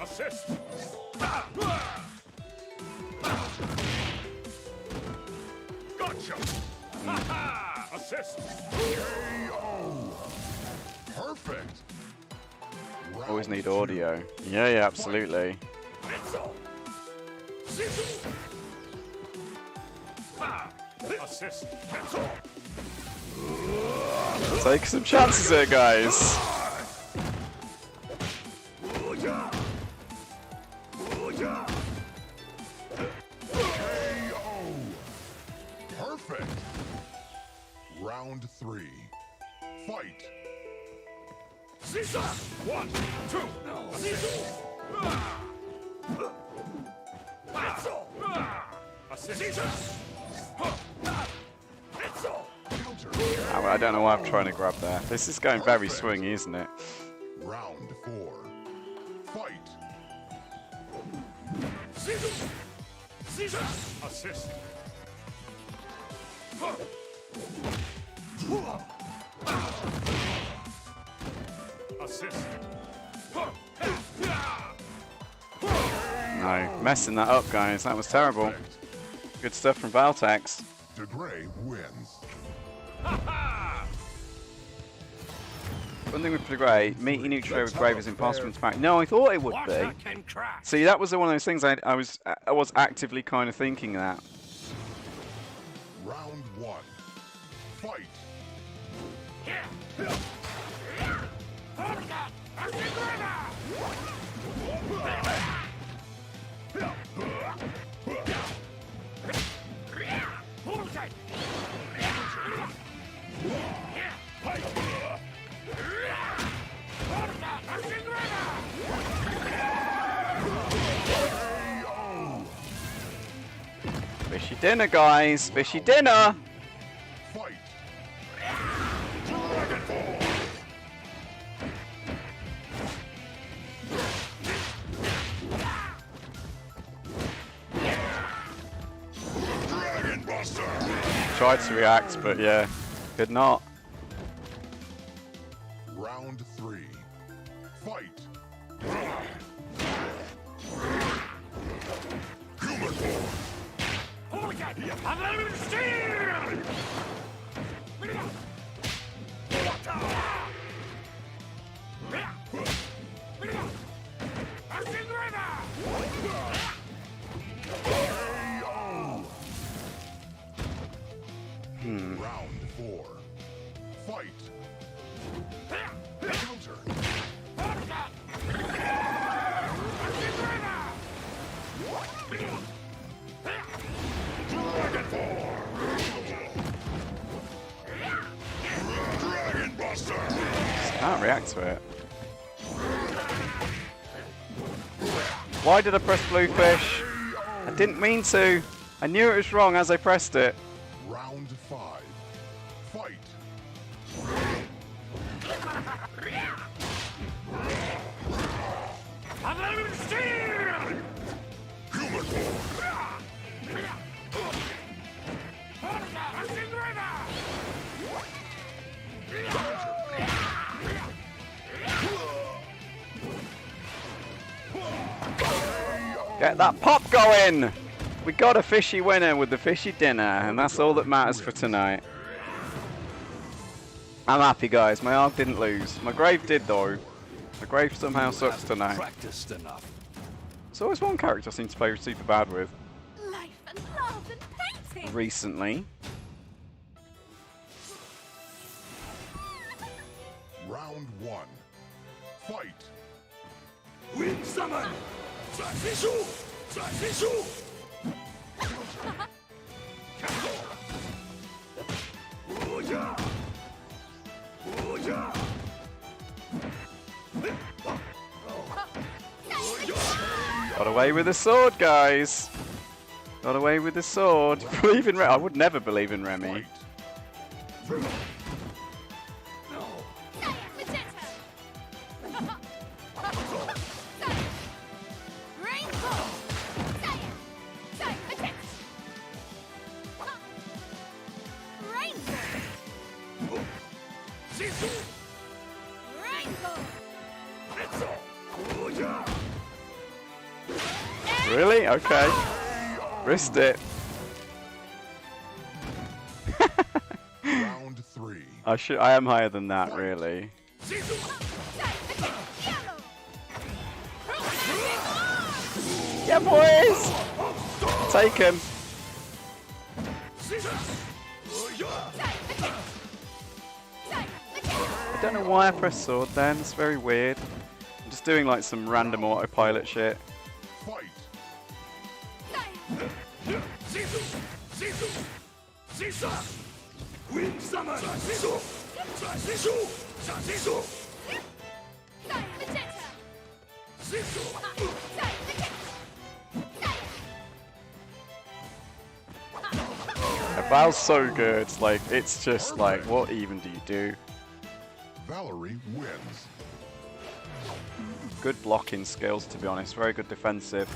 Assist. Gotcha. Assist. KO. Perfect. Always Round need 2. audio. Yeah, absolutely. Assist. Cancel. Take some chances here, guys. KO. Perfect. Round 3. Fight. Caesar. 1, 2. Assist. Cancel. Assist. Caesar. Cancel. Counter. Oh, I don't know why I'm trying to grab there. This is going very swingy, isn't it? Round 4. Fight. Caesar. Caesar. Assist. Assist. No, messing that up, guys. That was terrible. Good stuff from Valtex. DeGray wins. One thing with DeGray, meeting each other with Grave is impossible to find. No, I thought it would be. See, that was one of those things I was actively kind of thinking that. Round 1. Fight. Fishy dinner, guys. Fishy dinner. Fight! Dragon Ball! Dragon Buster! Tried to react, but yeah, could not. Round 3. Fight! Human form! Round 4. Fight! Counter! Dragon form! Dragon Buster! Can't react to it. Why did I press blue fish? I didn't mean to. I knew it was wrong as I pressed it. Round 5. Fight! Human form! Get that pop going! We got a fishy winner with the fishy dinner, and that's all that matters for tonight. I'm happy, guys. My arc didn't lose. My grave did, though. My grave somehow sucks tonight. Practiced enough. There's always one character I seem to play super bad with Life and love and painting. recently. Round 1. Fight! Wind summon! Transition! Transition! Oh yeah! Oh yeah! Got away with the sword, guys. Got away with the sword. Believe in Remy. I would never believe in Remy. Fight! Really? Okay. Risked it. Round 3. I am higher than that, really. Yeah, boys! Take him. I don't know why I pressed sword then. It's very weird. I'm just doing like some random autopilot shit. Fight! Wind summon! Transition! Transition! Transition! Val's so good. Like, it's just like, what even do you do? Valerie wins. Good blocking skills, to be honest. Very good defensive.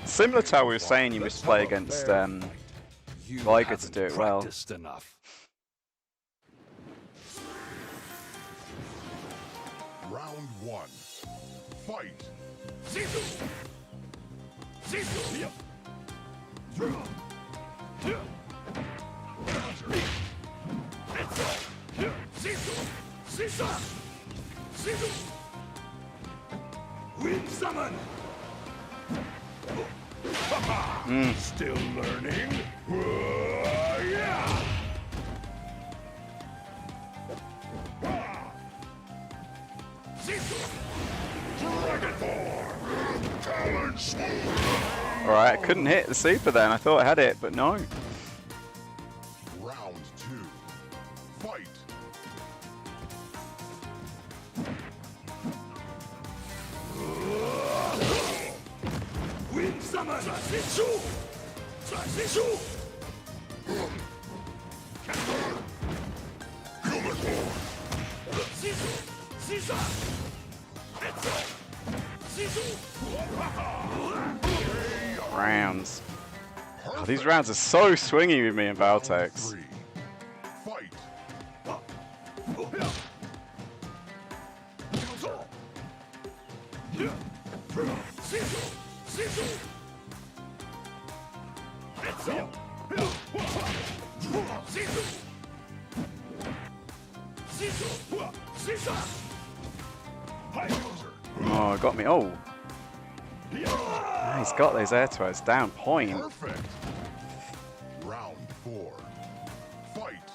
Similar to how we were saying you must play against You Liger to do it well. practiced enough. Round 1. Fight! Wind summon! Still learning? Yeah! Dragon Ball! Alright, I couldn't hit the super then. I thought I had it, but no. Round 2. Fight. Wind summon! Transition! Transition! Rounds. Oh, these rounds are so swingy with me and Valtex. 3. Fight. Oh, it got me. Oh. Ah, he's got those air threats down point. Perfect. Round 4. Fight.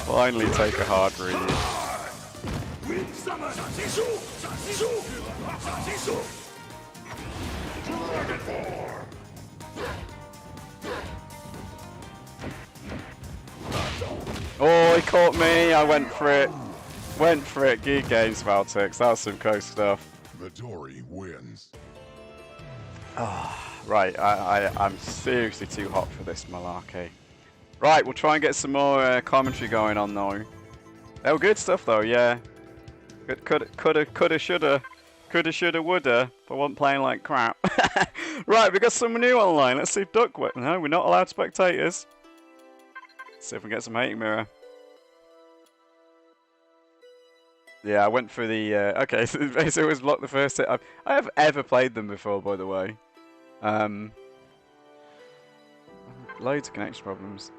Finally take a hard read. Wind summon! Transition! Transition! Transition! Dragon Ball! Oh, he caught me. I went for it. Went for it. Geek games, Valtex. That was some cool stuff. Midori wins. Right, I'm seriously too hot for this malarkey. Right, we'll try and get some more commentary going on though. They were good stuff though, yeah. Coulda, shoulda, woulda, but wasn't playing like crap. Right, we got someone new online. Let's see if Duck. No, we're not allowed spectators. Let's see if we can get some hating mirror. Yeah, I went for the. Okay, so it was blocked the first hit. I have ever played them before, by the way. Loads of connection problems.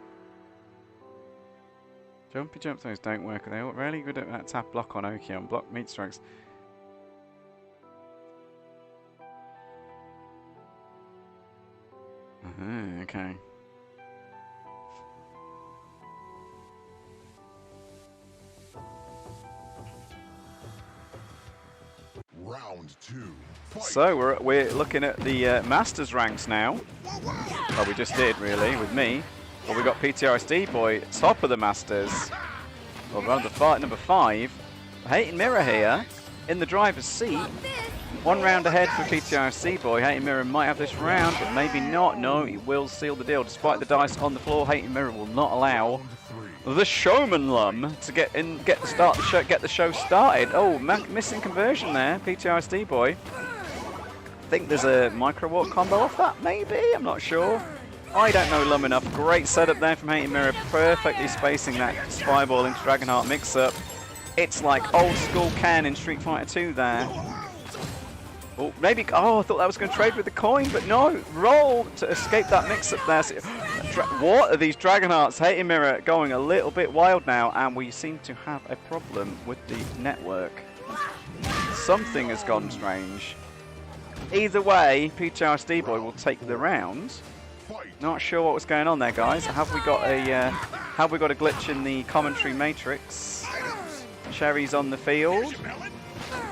Jumpy jump throws don't work. They're really good at that tap block on Okion. Block meat strikes. Okay. Round 2. Fight. So we're looking at the Masters ranks now. Well, we just did really with me. Well, we got PTRSD boy top of the Masters. Well, round the fight number 5. Hating Mirror here in the driver's seat. 1 round ahead for PTRSD boy. Hating Mirror might have this round, but maybe not. No, he will seal the deal. Despite the dice on the floor, Hating Mirror will not allow the Showman Lum to get the show started. Oh, missing conversion there, PTRSD boy. I think there's a micro walk combo off that, maybe. I'm not sure. I don't know Lum enough. Great setup there from Hating Mirror, perfectly spacing that Spyball into Dragonheart mix-up. It's like old school Ken in Street Fighter 2 there. Oh, maybe. Oh, I thought that was going to trade with the coin, but no. Roll to escape that mix-up there. So, what are these Dragonhearts? Hating Mirror going a little bit wild now, and we seem to have a problem with the network. Something has gone strange. Either way, PTRSD boy will take the round. Not sure what was going on there, guys. Have we got a glitch in the commentary matrix? Cherry's on the field.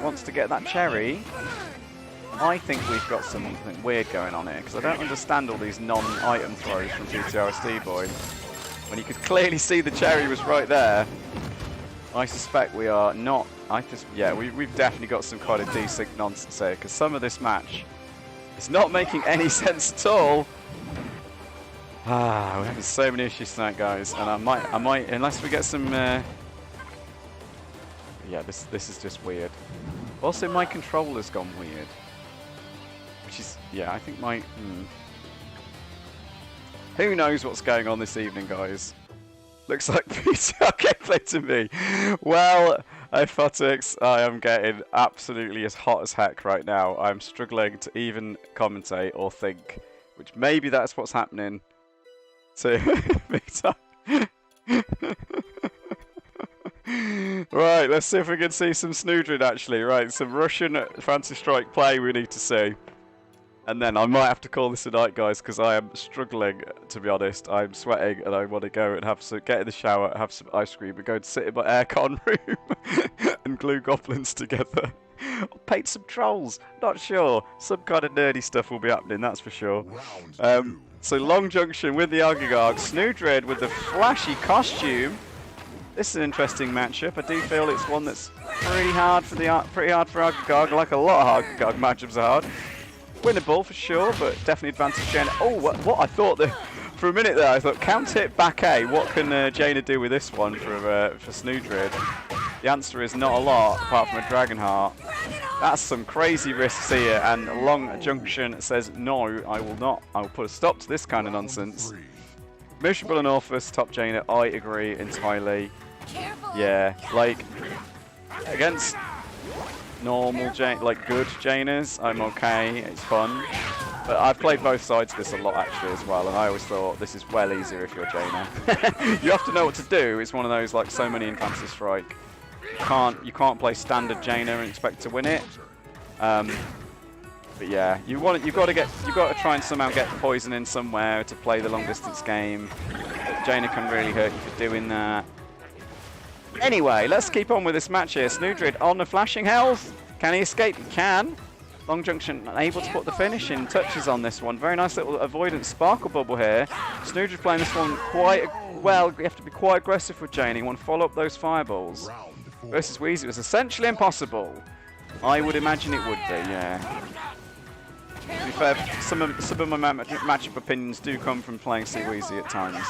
Wants to get that cherry. I think we've got something weird going on here, because I don't understand all these non-item throws from PTRSD boy. When you could clearly see the cherry was right there. I suspect we are not. We've definitely got some kind of desync nonsense here, because some of this match is not making any sense at all. We're having so many issues tonight, guys, and I might, unless we get some. Yeah, this is just weird. Also, my controller's gone weird. Which is, yeah, I think my... Who knows what's going on this evening, guys? Looks like PTR gameplay to me. Well, Aphotics, I am getting absolutely as hot as heck right now. I'm struggling to even commentate or think. Which maybe that's what's happening to PTR. Right, let's see if we can see some Snoodred actually. Right, some Russian Fantasy Strike play we need to see. And then I might have to call this a night, guys, because I am struggling, to be honest. I'm sweating and I want to go and get in the shower, have some ice cream, and go and sit in my aircon room and glue goblins together. Or paint some trolls. Not sure. Some kind of nerdy stuff will be happening, that's for sure. So Long Junction with the Argagog, Snoodred with the flashy costume. This is an interesting matchup. I do feel it's one that's pretty hard for Argagog. Like a lot of Argagog matchups are hard. Winnable for sure, but definitely advantage Jaina. Oh, what I thought for a minute there, I thought count hit back A. What can Jaina do with this one for Snoodred? The answer is not a lot, apart from a Dragon Heart. That's some crazy risks here, and Long Junction says no, I will not. I will put a stop to this kind of nonsense. Miserable and Orphus, top Jaina, I agree entirely. Yeah, like against normal good Jainas, I'm okay, it's fun. But I've played both sides of this a lot actually as well, and I always thought this is well easier if you're Jaina. You have to know what to do. It's one of those like so many in Fantasy Strike. You can't play standard Jaina and expect to win it. But yeah, you've got to try and somehow get poison in somewhere to play the long distance game. Jaina can really hurt you for doing that. Anyway, let's keep on with this match here. Snoodred on the flashing health. Can he escape? He can. Long Junction able to put the finishing touches on this one. Very nice little avoidance sparkle bubble here. Snoodred playing this one quite well. You have to be quite aggressive with Jaina. You want to follow up those fireballs. Versus Wheezy was essentially impossible. I would imagine it would be, yeah. To be fair, some of my matchup opinions do come from playing Wheezy at times.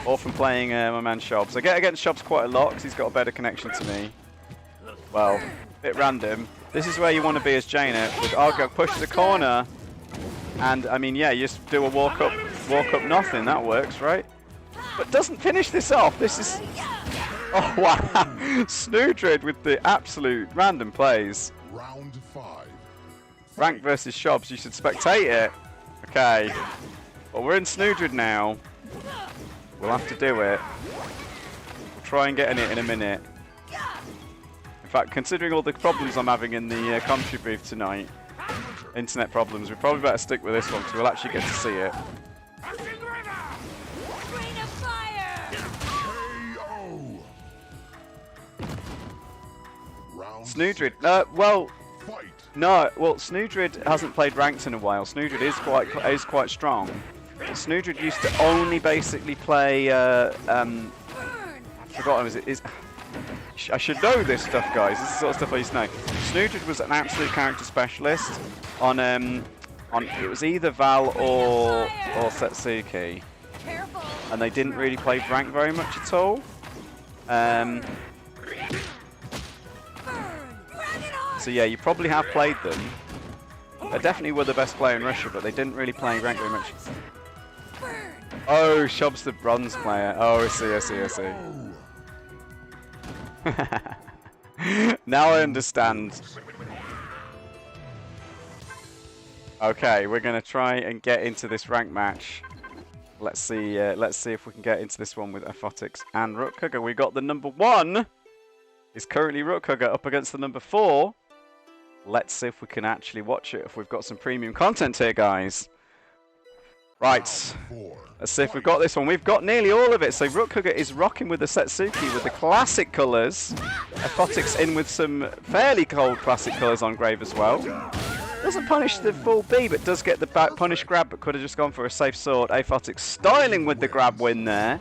Or from playing my man Shobs. I get against Shobs quite a lot because he's got a better connection to me. Well, a bit random. This is where you want to be as Jaina. With Argagog push the corner. And, I mean, yeah, you just do a walk up nothing. That works, right? But doesn't finish this off. This is... Oh, wow. Snoodred with the absolute random plays. Round 5. Rank versus Shobs, you should spectate it. Okay. Well, we're in Snoodred now. We'll have to do it. We'll try and get in it in a minute. In fact, considering all the problems I'm having in the commentary booth tonight, internet problems, we probably better stick with this one because we'll actually get to see it. Snoodred, Snoodred hasn't played ranked in a while. Snoodred is quite strong. Snoodred used to only basically play. Forgotten is. I should know this stuff, guys. This is the sort of stuff I used to know. Snoodred was an absolute character specialist on it was either Val or Setsuki, and they didn't really play rank very much at all. So yeah, you probably have played them. They definitely were the best player in Russia, but they didn't really play rank very much. Oh, Shob's the bronze player. Oh, I see. Now I understand. Okay, we're gonna try and get into this rank match. Let's see if we can get into this one with Aphotics and Rookhugger. We got the number 1 is currently Rookhugger up against the number 4. Let's see if we can actually watch it, if we've got some premium content here, guys. Right, let's see if we've got this one. We've got nearly all of it. So Rookhugger is rocking with the Setsuki with the classic colours. Aphotics in with some fairly cold classic colours on Grave as well. Doesn't punish the full B, but does get the back punish grab, but could have just gone for a safe sword. Aphotics styling with the grab win there.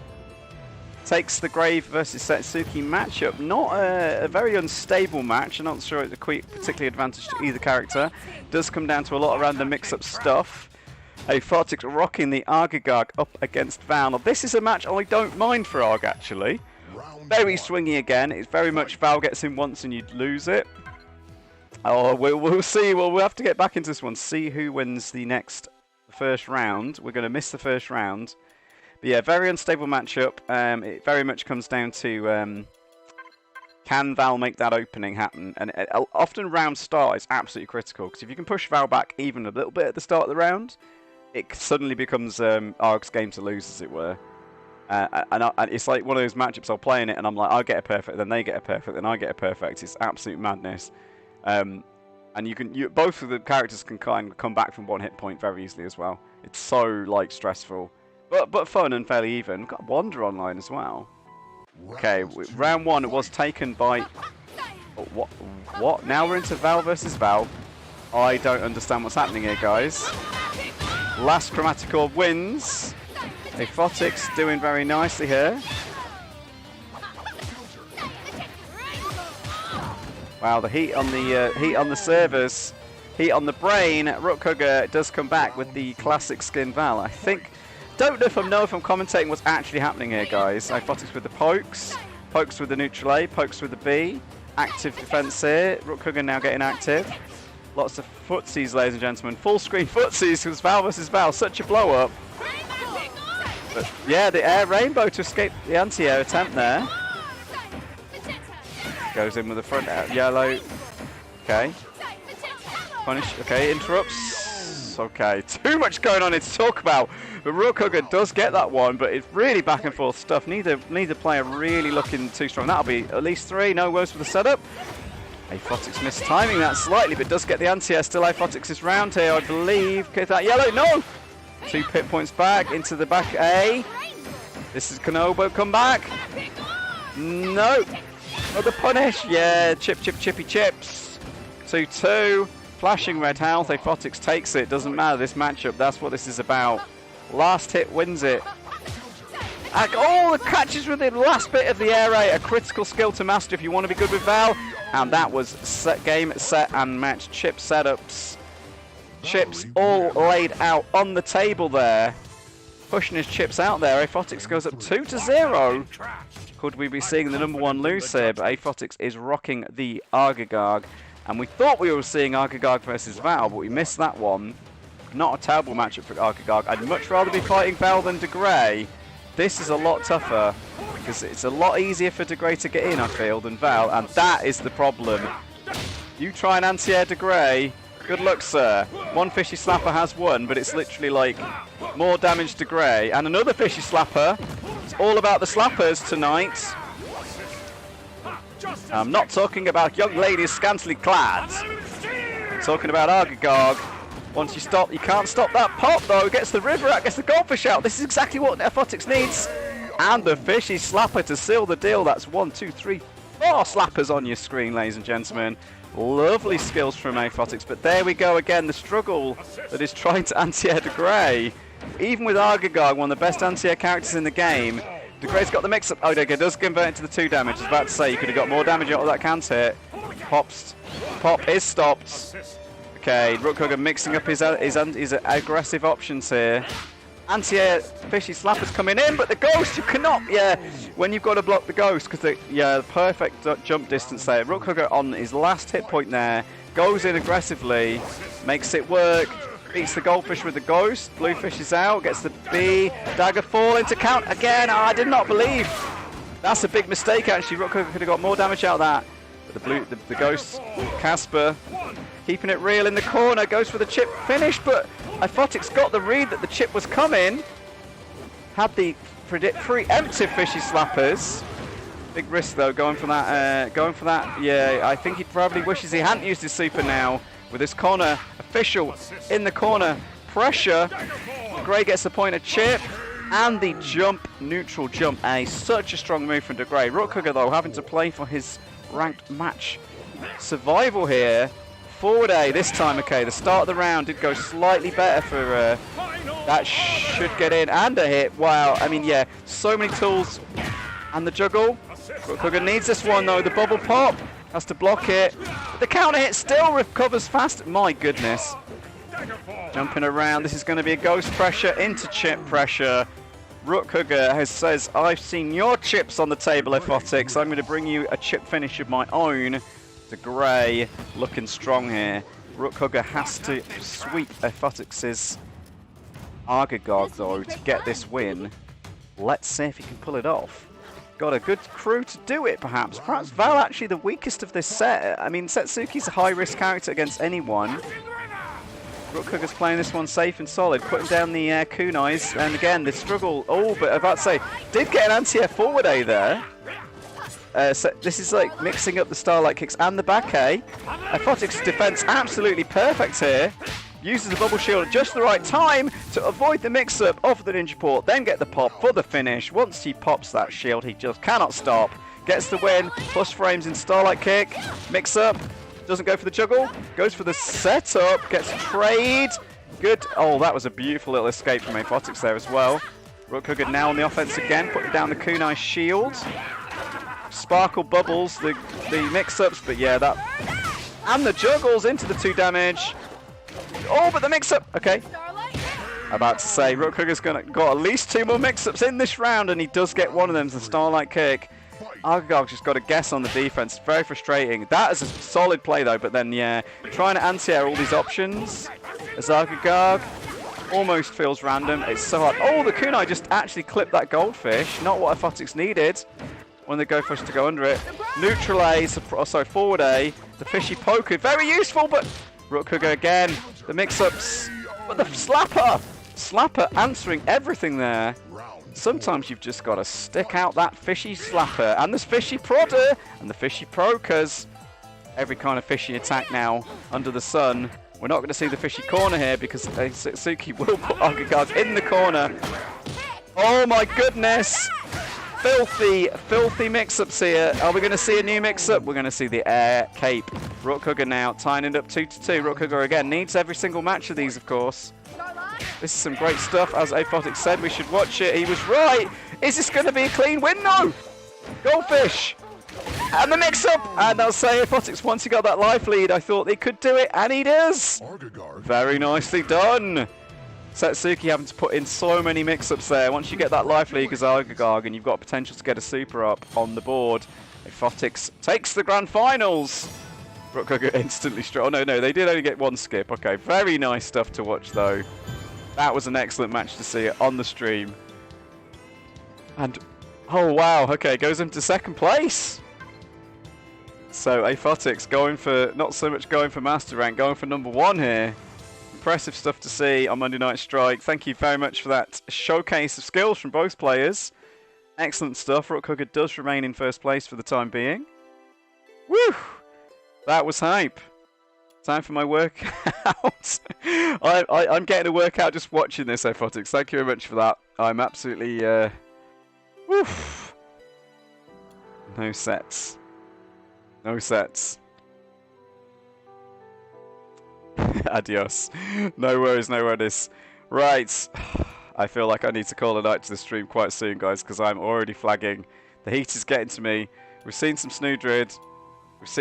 Takes the Grave versus Setsuki matchup. Not a very unstable match. I'm not sure it's a particularly advantage to either character. Does come down to a lot of random mix-up stuff. Aphotics rocking the Argagog up against Val. Now, this is a match I don't mind for Arg, actually. Very swingy again. It's very much Val gets in once and you'd lose it. Oh, we'll see. Well, we'll have to get back into this one. See who wins the first round. We're going to miss the first round. But yeah, very unstable matchup. It very much comes down to can Val make that opening happen? And often round start is absolutely critical, because if you can push Val back even a little bit at the start of the round, it suddenly becomes Arg's game to lose, as it were. And it's like one of those matchups I'll play in it, and I'm like, I'll get a perfect, then they get a perfect, then I get a perfect. It's absolute madness. And And both of the characters can kind of come back from 1 hit point very easily as well. It's so like stressful, but fun and fairly even. We've got Wander online as well. Okay, round 1 it was taken by. Oh, what? Now we're into Val versus Val. I don't understand what's happening here, guys. Last Chromatic Orb wins. Aphotics doing very nicely here. Wow, the heat on the servers, heat on the brain. Rookhugger does come back with the classic skin Val. I think, don't know if I'm commentating what's actually happening here, guys. Aphotics with the pokes with the neutral A, pokes with the B. Active defense here. Rookhugger now getting active. Lots of footsies, ladies and gentlemen. Full screen footsies because Val versus Val, such a blow up. But yeah, the air rainbow to escape the anti-air attempt there. Goes in with the front out yellow. Okay. Punish. Okay, interrupts. Okay, too much going on here to talk about. But Rookhugger does get that one, but it's really back and forth stuff. Neither player really looking too strong. That'll be at least 3. No worse for the setup. Aphotics missed timing that slightly, but does get the anti-air. Still Aphotics is round here, I believe. Get that yellow. No! 2 pit points back into the back A. This is Kanobo. Come back. No. Oh, the punish. Yeah, chippy chips. 2-2. Flashing red health. Aphotics takes it. Doesn't matter this matchup. That's what this is about. Last hit wins it. Oh, the catches with the last bit of the air raid. A critical skill to master if you want to be good with Val. And that was game, set, and match. Chip setups. Chips all laid out on the table there. Pushing his chips out there. Aphotics goes up 2-0. Could we be seeing the #1 lose here? But Aphotics is rocking the Argagog. And we thought we were seeing Argagog versus Val, but we missed that one. Not a terrible matchup for Argagog. I'd much rather be fighting Val than De Grey. This is a lot tougher, because it's a lot easier for De Grey to get in, I feel, than Val, and that is the problem. You try and anti-air De Grey, good luck, sir. One fishy slapper has won, but it's literally like more damage to Grey. And another fishy slapper. It's all about the slappers tonight. I'm not talking about young ladies scantily clad. I'm talking about Argagog. Once you stop, you can't stop that pop though. Gets the river out, gets the goldfish out. This is exactly what Aphotics needs. And the fishy slapper to seal the deal. That's 1, 2, 3, 4 slappers on your screen, ladies and gentlemen. Lovely skills from Aphotics, but there we go again, the struggle that is trying to anti-air De Grey. Even with Argagog, one of the best anti-air characters in the game, De Grey's got the mix-up. Oh, De Grey does convert into the 2 damage. I was about to say, you could have got more damage out of that counter hit. Pop is stopped. Okay, Rookhugger mixing up his aggressive options here. Anti-air fishy slappers coming in, but the ghost, you cannot, when you've got to block the ghost, because the perfect jump distance there. Rookhugger on his last hit point there, goes in aggressively, makes it work, beats the goldfish with the ghost, bluefish is out, gets the B, dagger fall into count again. I did not believe. That's a big mistake actually. Rookhugger could have got more damage out of that. But the ghost, Casper, keeping it real in the corner, goes for the chip finish, but Aphotics got the read that the chip was coming. Had the preemptive fishy slappers. Big risk though, going for that. Yeah, I think he probably wishes he hadn't used his super now. With his corner official in the corner, pressure. Grey gets the point of chip. And the jump, neutral jump A. Such a strong move from De Grey. Rookhugger though having to play for his ranked match survival here. Forward A this time. Okay, the start of the round did go slightly better for that should get in and a hit. Wow, I mean, yeah, so many tools. And the juggle. Rookhugger needs this one though. The bubble pop has to block it. The counter hit still recovers fast. My goodness. Jumping around. This is going to be a ghost pressure into chip pressure. Rookhugger says, I've seen your chips on the table, Aphotics. I'm going to bring you a chip finish of my own. De Grey looking strong here. Rookhugger has to sweep Aphotics' Argagog though to get this win. Let's see if he can pull it off. Got a good crew to do it perhaps. Perhaps Val actually the weakest of this set. I mean, Setsuki's a high risk character against anyone. Rookhugger's playing this one safe and solid, putting down the kunais, and again the struggle. Oh, but I'm about to say, did get an anti-air forward A there. this is like mixing up the Starlight Kicks and the back A. Aphotic's defense absolutely perfect here. Uses the bubble shield at just the right time to avoid the mix-up of the Ninja Port, then get the pop for the finish. Once he pops that shield, he just cannot stop. Gets the win, plus frames in Starlight Kick. Mix-up, doesn't go for the juggle, goes for the setup, gets trade. Good. Oh, that was a beautiful little escape from Aphotics there as well. Rook Hugger now on the offense again, putting down the Kunai shield. Sparkle bubbles the mix-ups, but yeah, that... And the juggles into the 2 damage. Oh, but the mix-up! Okay. About to say, Rook Hugger's got at least 2 more mix-ups in this round, and he does get one of them, the Starlight Kick. Argagog's just got a guess on the defense. It's very frustrating. That is a solid play, though, but then, yeah, trying to anti-air all these options. As Argagog almost feels random. It's so hard. Oh, the Kunai just actually clipped that goldfish. Not what Aphotics needed when they go for us to go under it. Neutral A, forward A. The fishy poker, very useful, but Rook Hugger again. The mix-ups, but the slapper. Slapper answering everything there. Sometimes you've just got to stick out that fishy slapper. And there's fishy prodder and the fishy prokers. Every kind of fishy attack now under the sun. We're not going to see the fishy corner here because Satsuki will put Argagog in the corner. Oh my goodness. Filthy, filthy mix-ups here. Are we going to see a new mix-up? We're going to see the air cape. Rook Hugger now tying it up 2-2. Rook Hugger again needs every single match of these, of course. This is some great stuff. As Aphotic said, we should watch it. He was right. Is this going to be a clean win? No. Goldfish. And the mix-up. And I'll say Aphotics, once he got that life lead, I thought they could do it. And he does. Very nicely done. Satsuki having to put in so many mix-ups there. Once you get that life lead as Argagog and you've got potential to get a super up on the board, Aphotics takes the grand finals. Rook Hugger instantly strong. Oh, no, they did only get 1 skip. Okay, very nice stuff to watch, though. That was an excellent match to see it on the stream. And, oh, wow. Okay, goes into 2nd place. So, Aphotics going for, not so much going for Master Rank, going for number 1 here. Impressive stuff to see on Monday Night Strike. Thank you very much for that showcase of skills from both players. Excellent stuff. Rook Hugger does remain in 1st place for the time being. Woo! That was hype. Time for my workout. I'm getting a workout just watching this, Aphotics. Thank you very much for that. I'm absolutely... woof. No sets. No sets. Adios. No worries, no worries. Right. I feel like I need to call a night to the stream quite soon, guys, because I'm already flagging. The heat is getting to me. We've seen some Snoodrid.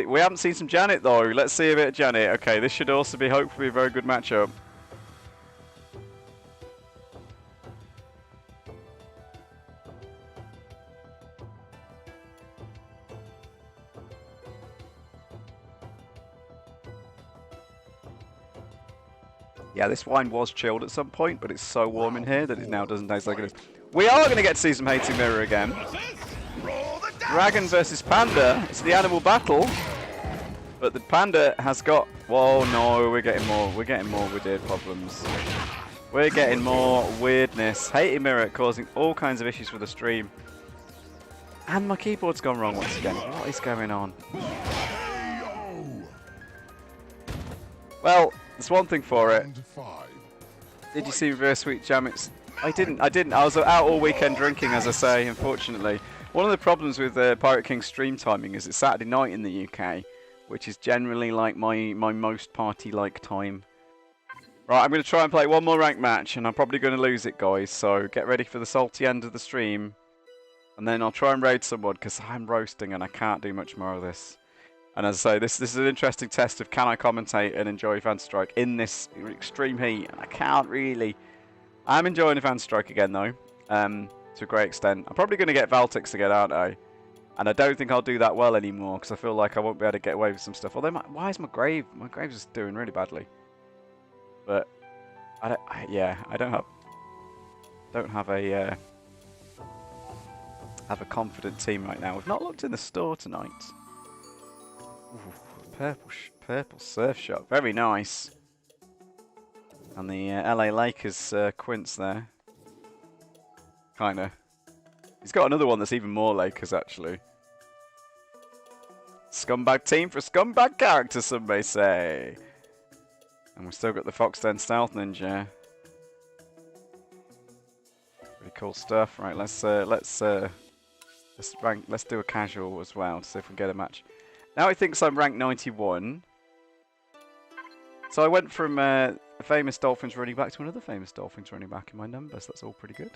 We haven't seen some Janet, though. Let's see a bit of Janet. Okay, this should also be hopefully a very good matchup. Yeah, this wine was chilled at some point, but it's so warm in here that it now doesn't taste like it is. We are going to get to see some Hating Mirror again. Dragon versus Panda. It's the animal battle. But the Panda has got... Whoa, no, we're getting more. We're getting more weird problems. We're getting more weirdness. Hating Mirror causing all kinds of issues with the stream. And my keyboard's gone wrong once again. What is going on? Well... There's one thing for it. Did you see Reverse Sweet Jam? I didn't. I was out all weekend drinking, as I say, unfortunately. One of the problems with Pirate King stream timing is it's Saturday night in the UK, which is generally like my most party-like time. Right, I'm going to try and play one more ranked match, and I'm probably going to lose it, guys, so get ready for the salty end of the stream. And then I'll try and raid someone, because I'm roasting and I can't do much more of this. And as I say, this is an interesting test of can I commentate and enjoy Advanced Strike in this extreme heat. And I can't really. I'm enjoying Advanced Strike again, though, to a great extent. I'm probably going to get Valtix again, aren't I? And I don't think I'll do that well anymore, because I feel like I won't be able to get away with some stuff. Although, why is my grave? My grave's just doing really badly. But, I don't have a confident team right now. We've not looked in the store tonight. Ooh, purple surf shot, very nice. And the LA Lakers Quince there. Kinda. He's got another one that's even more Lakers actually. scumbag team for a scumbag character, some may say. And we've still got the Fox Den Stealth Ninja. Pretty cool stuff. Right, let's do a casual as well to see if we can get a match. Now he thinks I'm ranked 91. So I went from a famous Dolphins running back to another famous Dolphins running back in my numbers. That's all pretty good.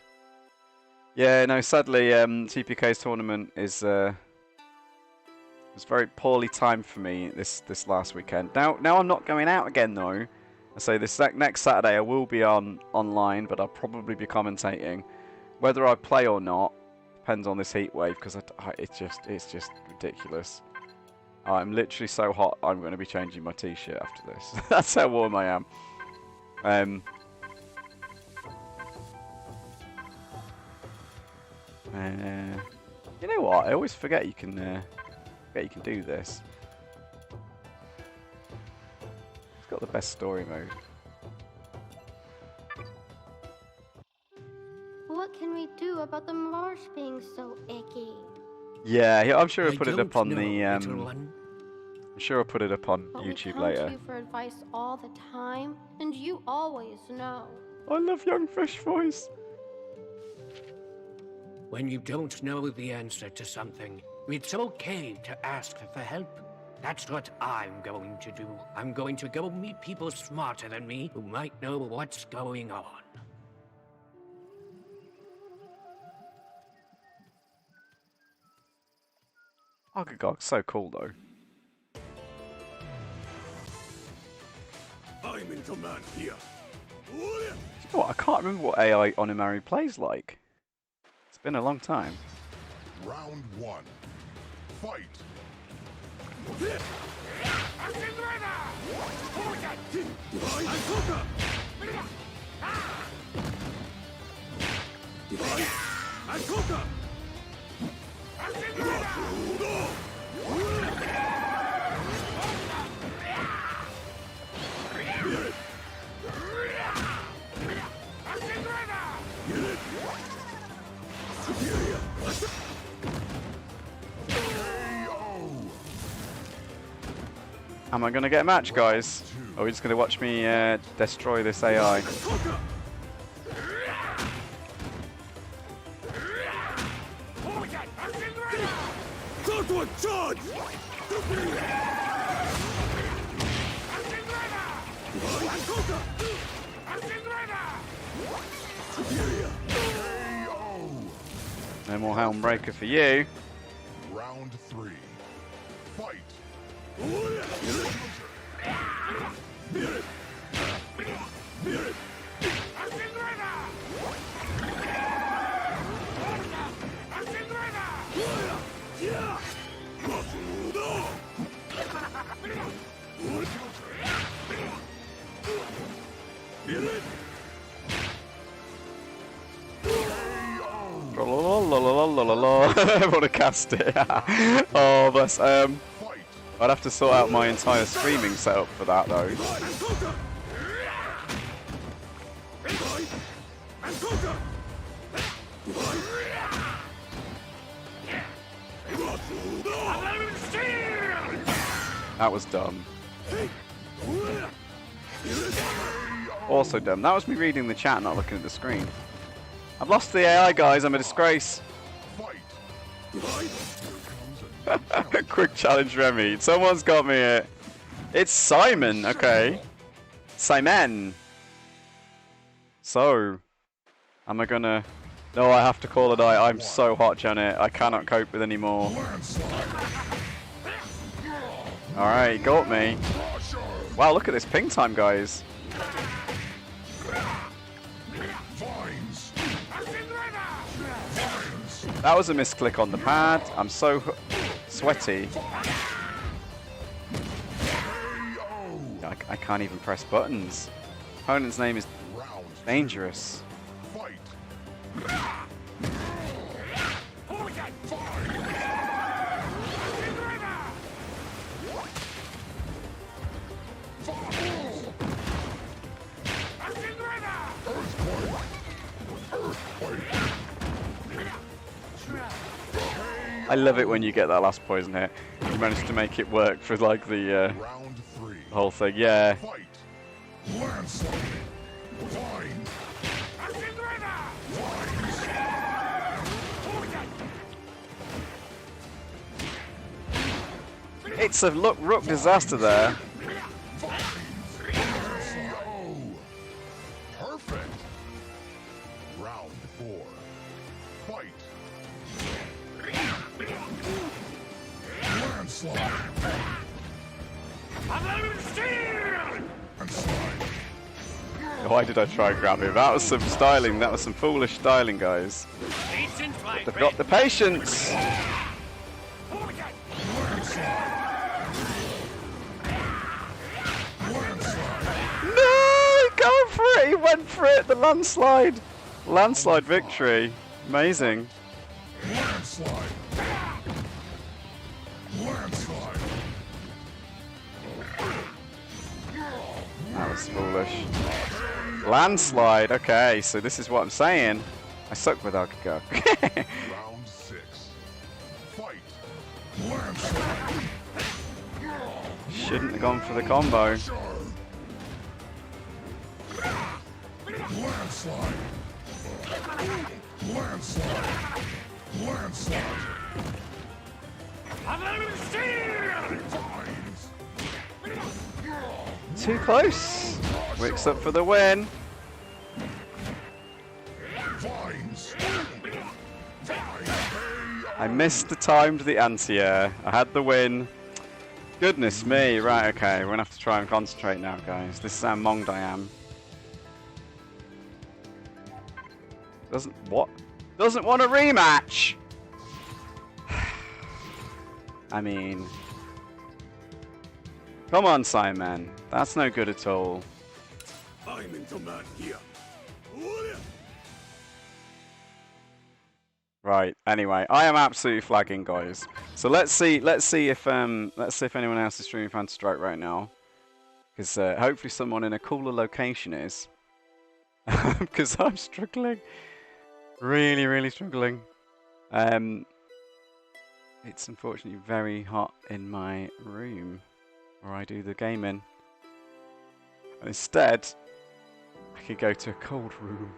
Yeah, no, sadly, TPK's tournament is was very poorly timed for me this last weekend. Now I'm not going out again though. I say this next Saturday I will be online, but I'll probably be commentating. Whether I play or not depends on this heat wave because it's just ridiculous. I'm literally so hot. I'm going to be changing my t-shirt after this. That's how warm I am. You know what? I always forget you can do this. It's got the best story mode. What can we do about the marsh being so icky? Yeah, I'm sure I'll put it don't up on know, the little one. I'm sure I'll put it up on But YouTube we come later. to you for advice all the time, and you always know. I love Young Fish voice. When you don't know the answer to something, it's okay to ask for help. That's what I'm going to do. I'm going to go meet people smarter than me who might know what's going on. Oh god, so cool though. I'm in command here. You know what? I can't remember what AI Onimaru plays like. It's been a long time. Round 1. Fight. Am I gonna get a match, guys? Or are we just gonna watch me destroy this AI? Charge! No more Helm Breaker for you. Round 3. Fight. I want to cast it. Oh, bless. I'd have to sort out my entire streaming setup for that though. That was dumb. Also dumb. That was me reading the chat, not looking at the screen. I've lost the AI, guys. I'm a disgrace. Quick challenge, Remy. Someone's got me it. It's Simon. Okay. Simon. So, am I gonna... No, I have to call it. I'm so hot, Janet. I cannot cope with anymore. Alright, he got me. Wow, look at this ping time, guys. That was a misclick on the pad. I'm so sweaty. I can't even press buttons. Opponent's name is Dangerous. I love it when you get that last poison hit. You manage to make it work for like the Round 3. whole thing. Yeah. Fight. Landslide. Fine. It's a rook disaster there. Oh. Perfect. Round 4. Fight. Landslide. Landslide. Why did I try and grab him? That was some styling. That was some foolish styling, guys. They've got the patience. No, going for it. He went for it. The landslide. Landslide victory. Amazing. Landslide. Landslide. That was foolish. Landslide. Okay, so this is what I'm saying. I suck with Arkigo. Round 6. Fight. Landslide. Shouldn't have gone for the combo. Landslide. Landslide. Landslide. Vines. Too close. Wicks up for the win. Vines. I missed the timed the anti-air. I had the win. Goodness me. Right, okay. We're going to have to try and concentrate now, guys. This is how monged I am. Doesn't want a rematch. I mean, come on, Simon. That's no good at all. I'm in command here. Right. Anyway, I am absolutely flagging, guys. So let's see if anyone else is streaming Phantasy Strike right now, because hopefully someone in a cooler location is, because I'm struggling, really, really struggling. It's unfortunately very hot in my room where I do the gaming. And instead, I could go to a cold room.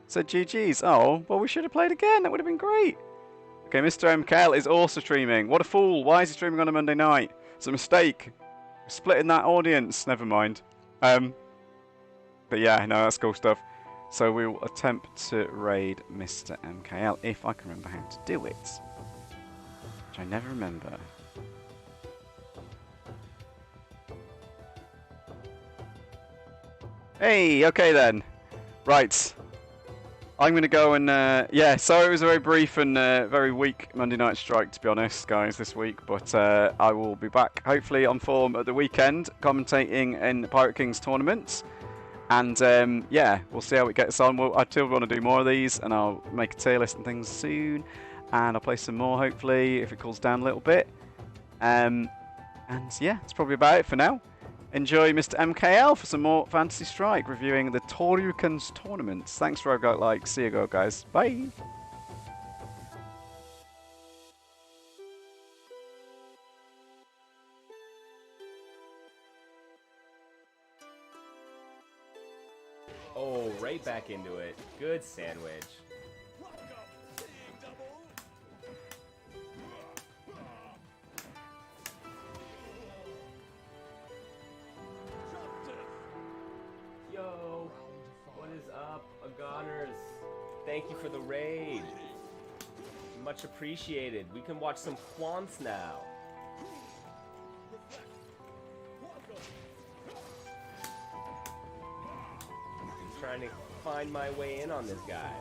So GG's. Oh, well, we should have played again. That would have been great. Okay, Mr. MKL is also streaming. What a fool. Why is he streaming on a Monday night? It's a mistake. Splitting that audience. Never mind. But yeah, no, that's cool stuff. So we will attempt to raid Mr. MKL if I can remember how to do it. Which I never remember. Hey, okay then. Right. I'm going to go and, yeah, so it was a very brief and very weak Monday Night Strike, to be honest, guys, this week. But I will be back, hopefully, on form at the weekend, commentating in the Pirate Kings tournaments. And, yeah, we'll see how it gets on. I still want to do more of these, and I'll make a tier list and things soon. And I'll play some more, hopefully, if it cools down a little bit. And, yeah, that's probably about it for now. Enjoy Mr. MKL for some more Phantasy Strike, reviewing the Toryuken's tournaments. Thanks for Roguelike Like. See you go, guys. Bye. Oh, right back into it. Good sandwich. Yo, what is up, Agoners? Thank you for the raid. Much appreciated. We can watch some Quants now. I'm trying to find my way in on this guy.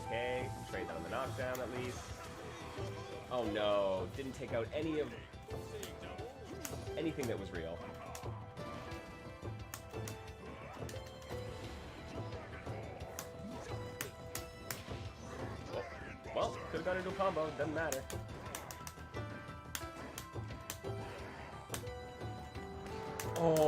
Okay, trade down the knockdown at least. Oh no, didn't take out anything that was real. Well, could have gone into a combo, doesn't matter. Oh.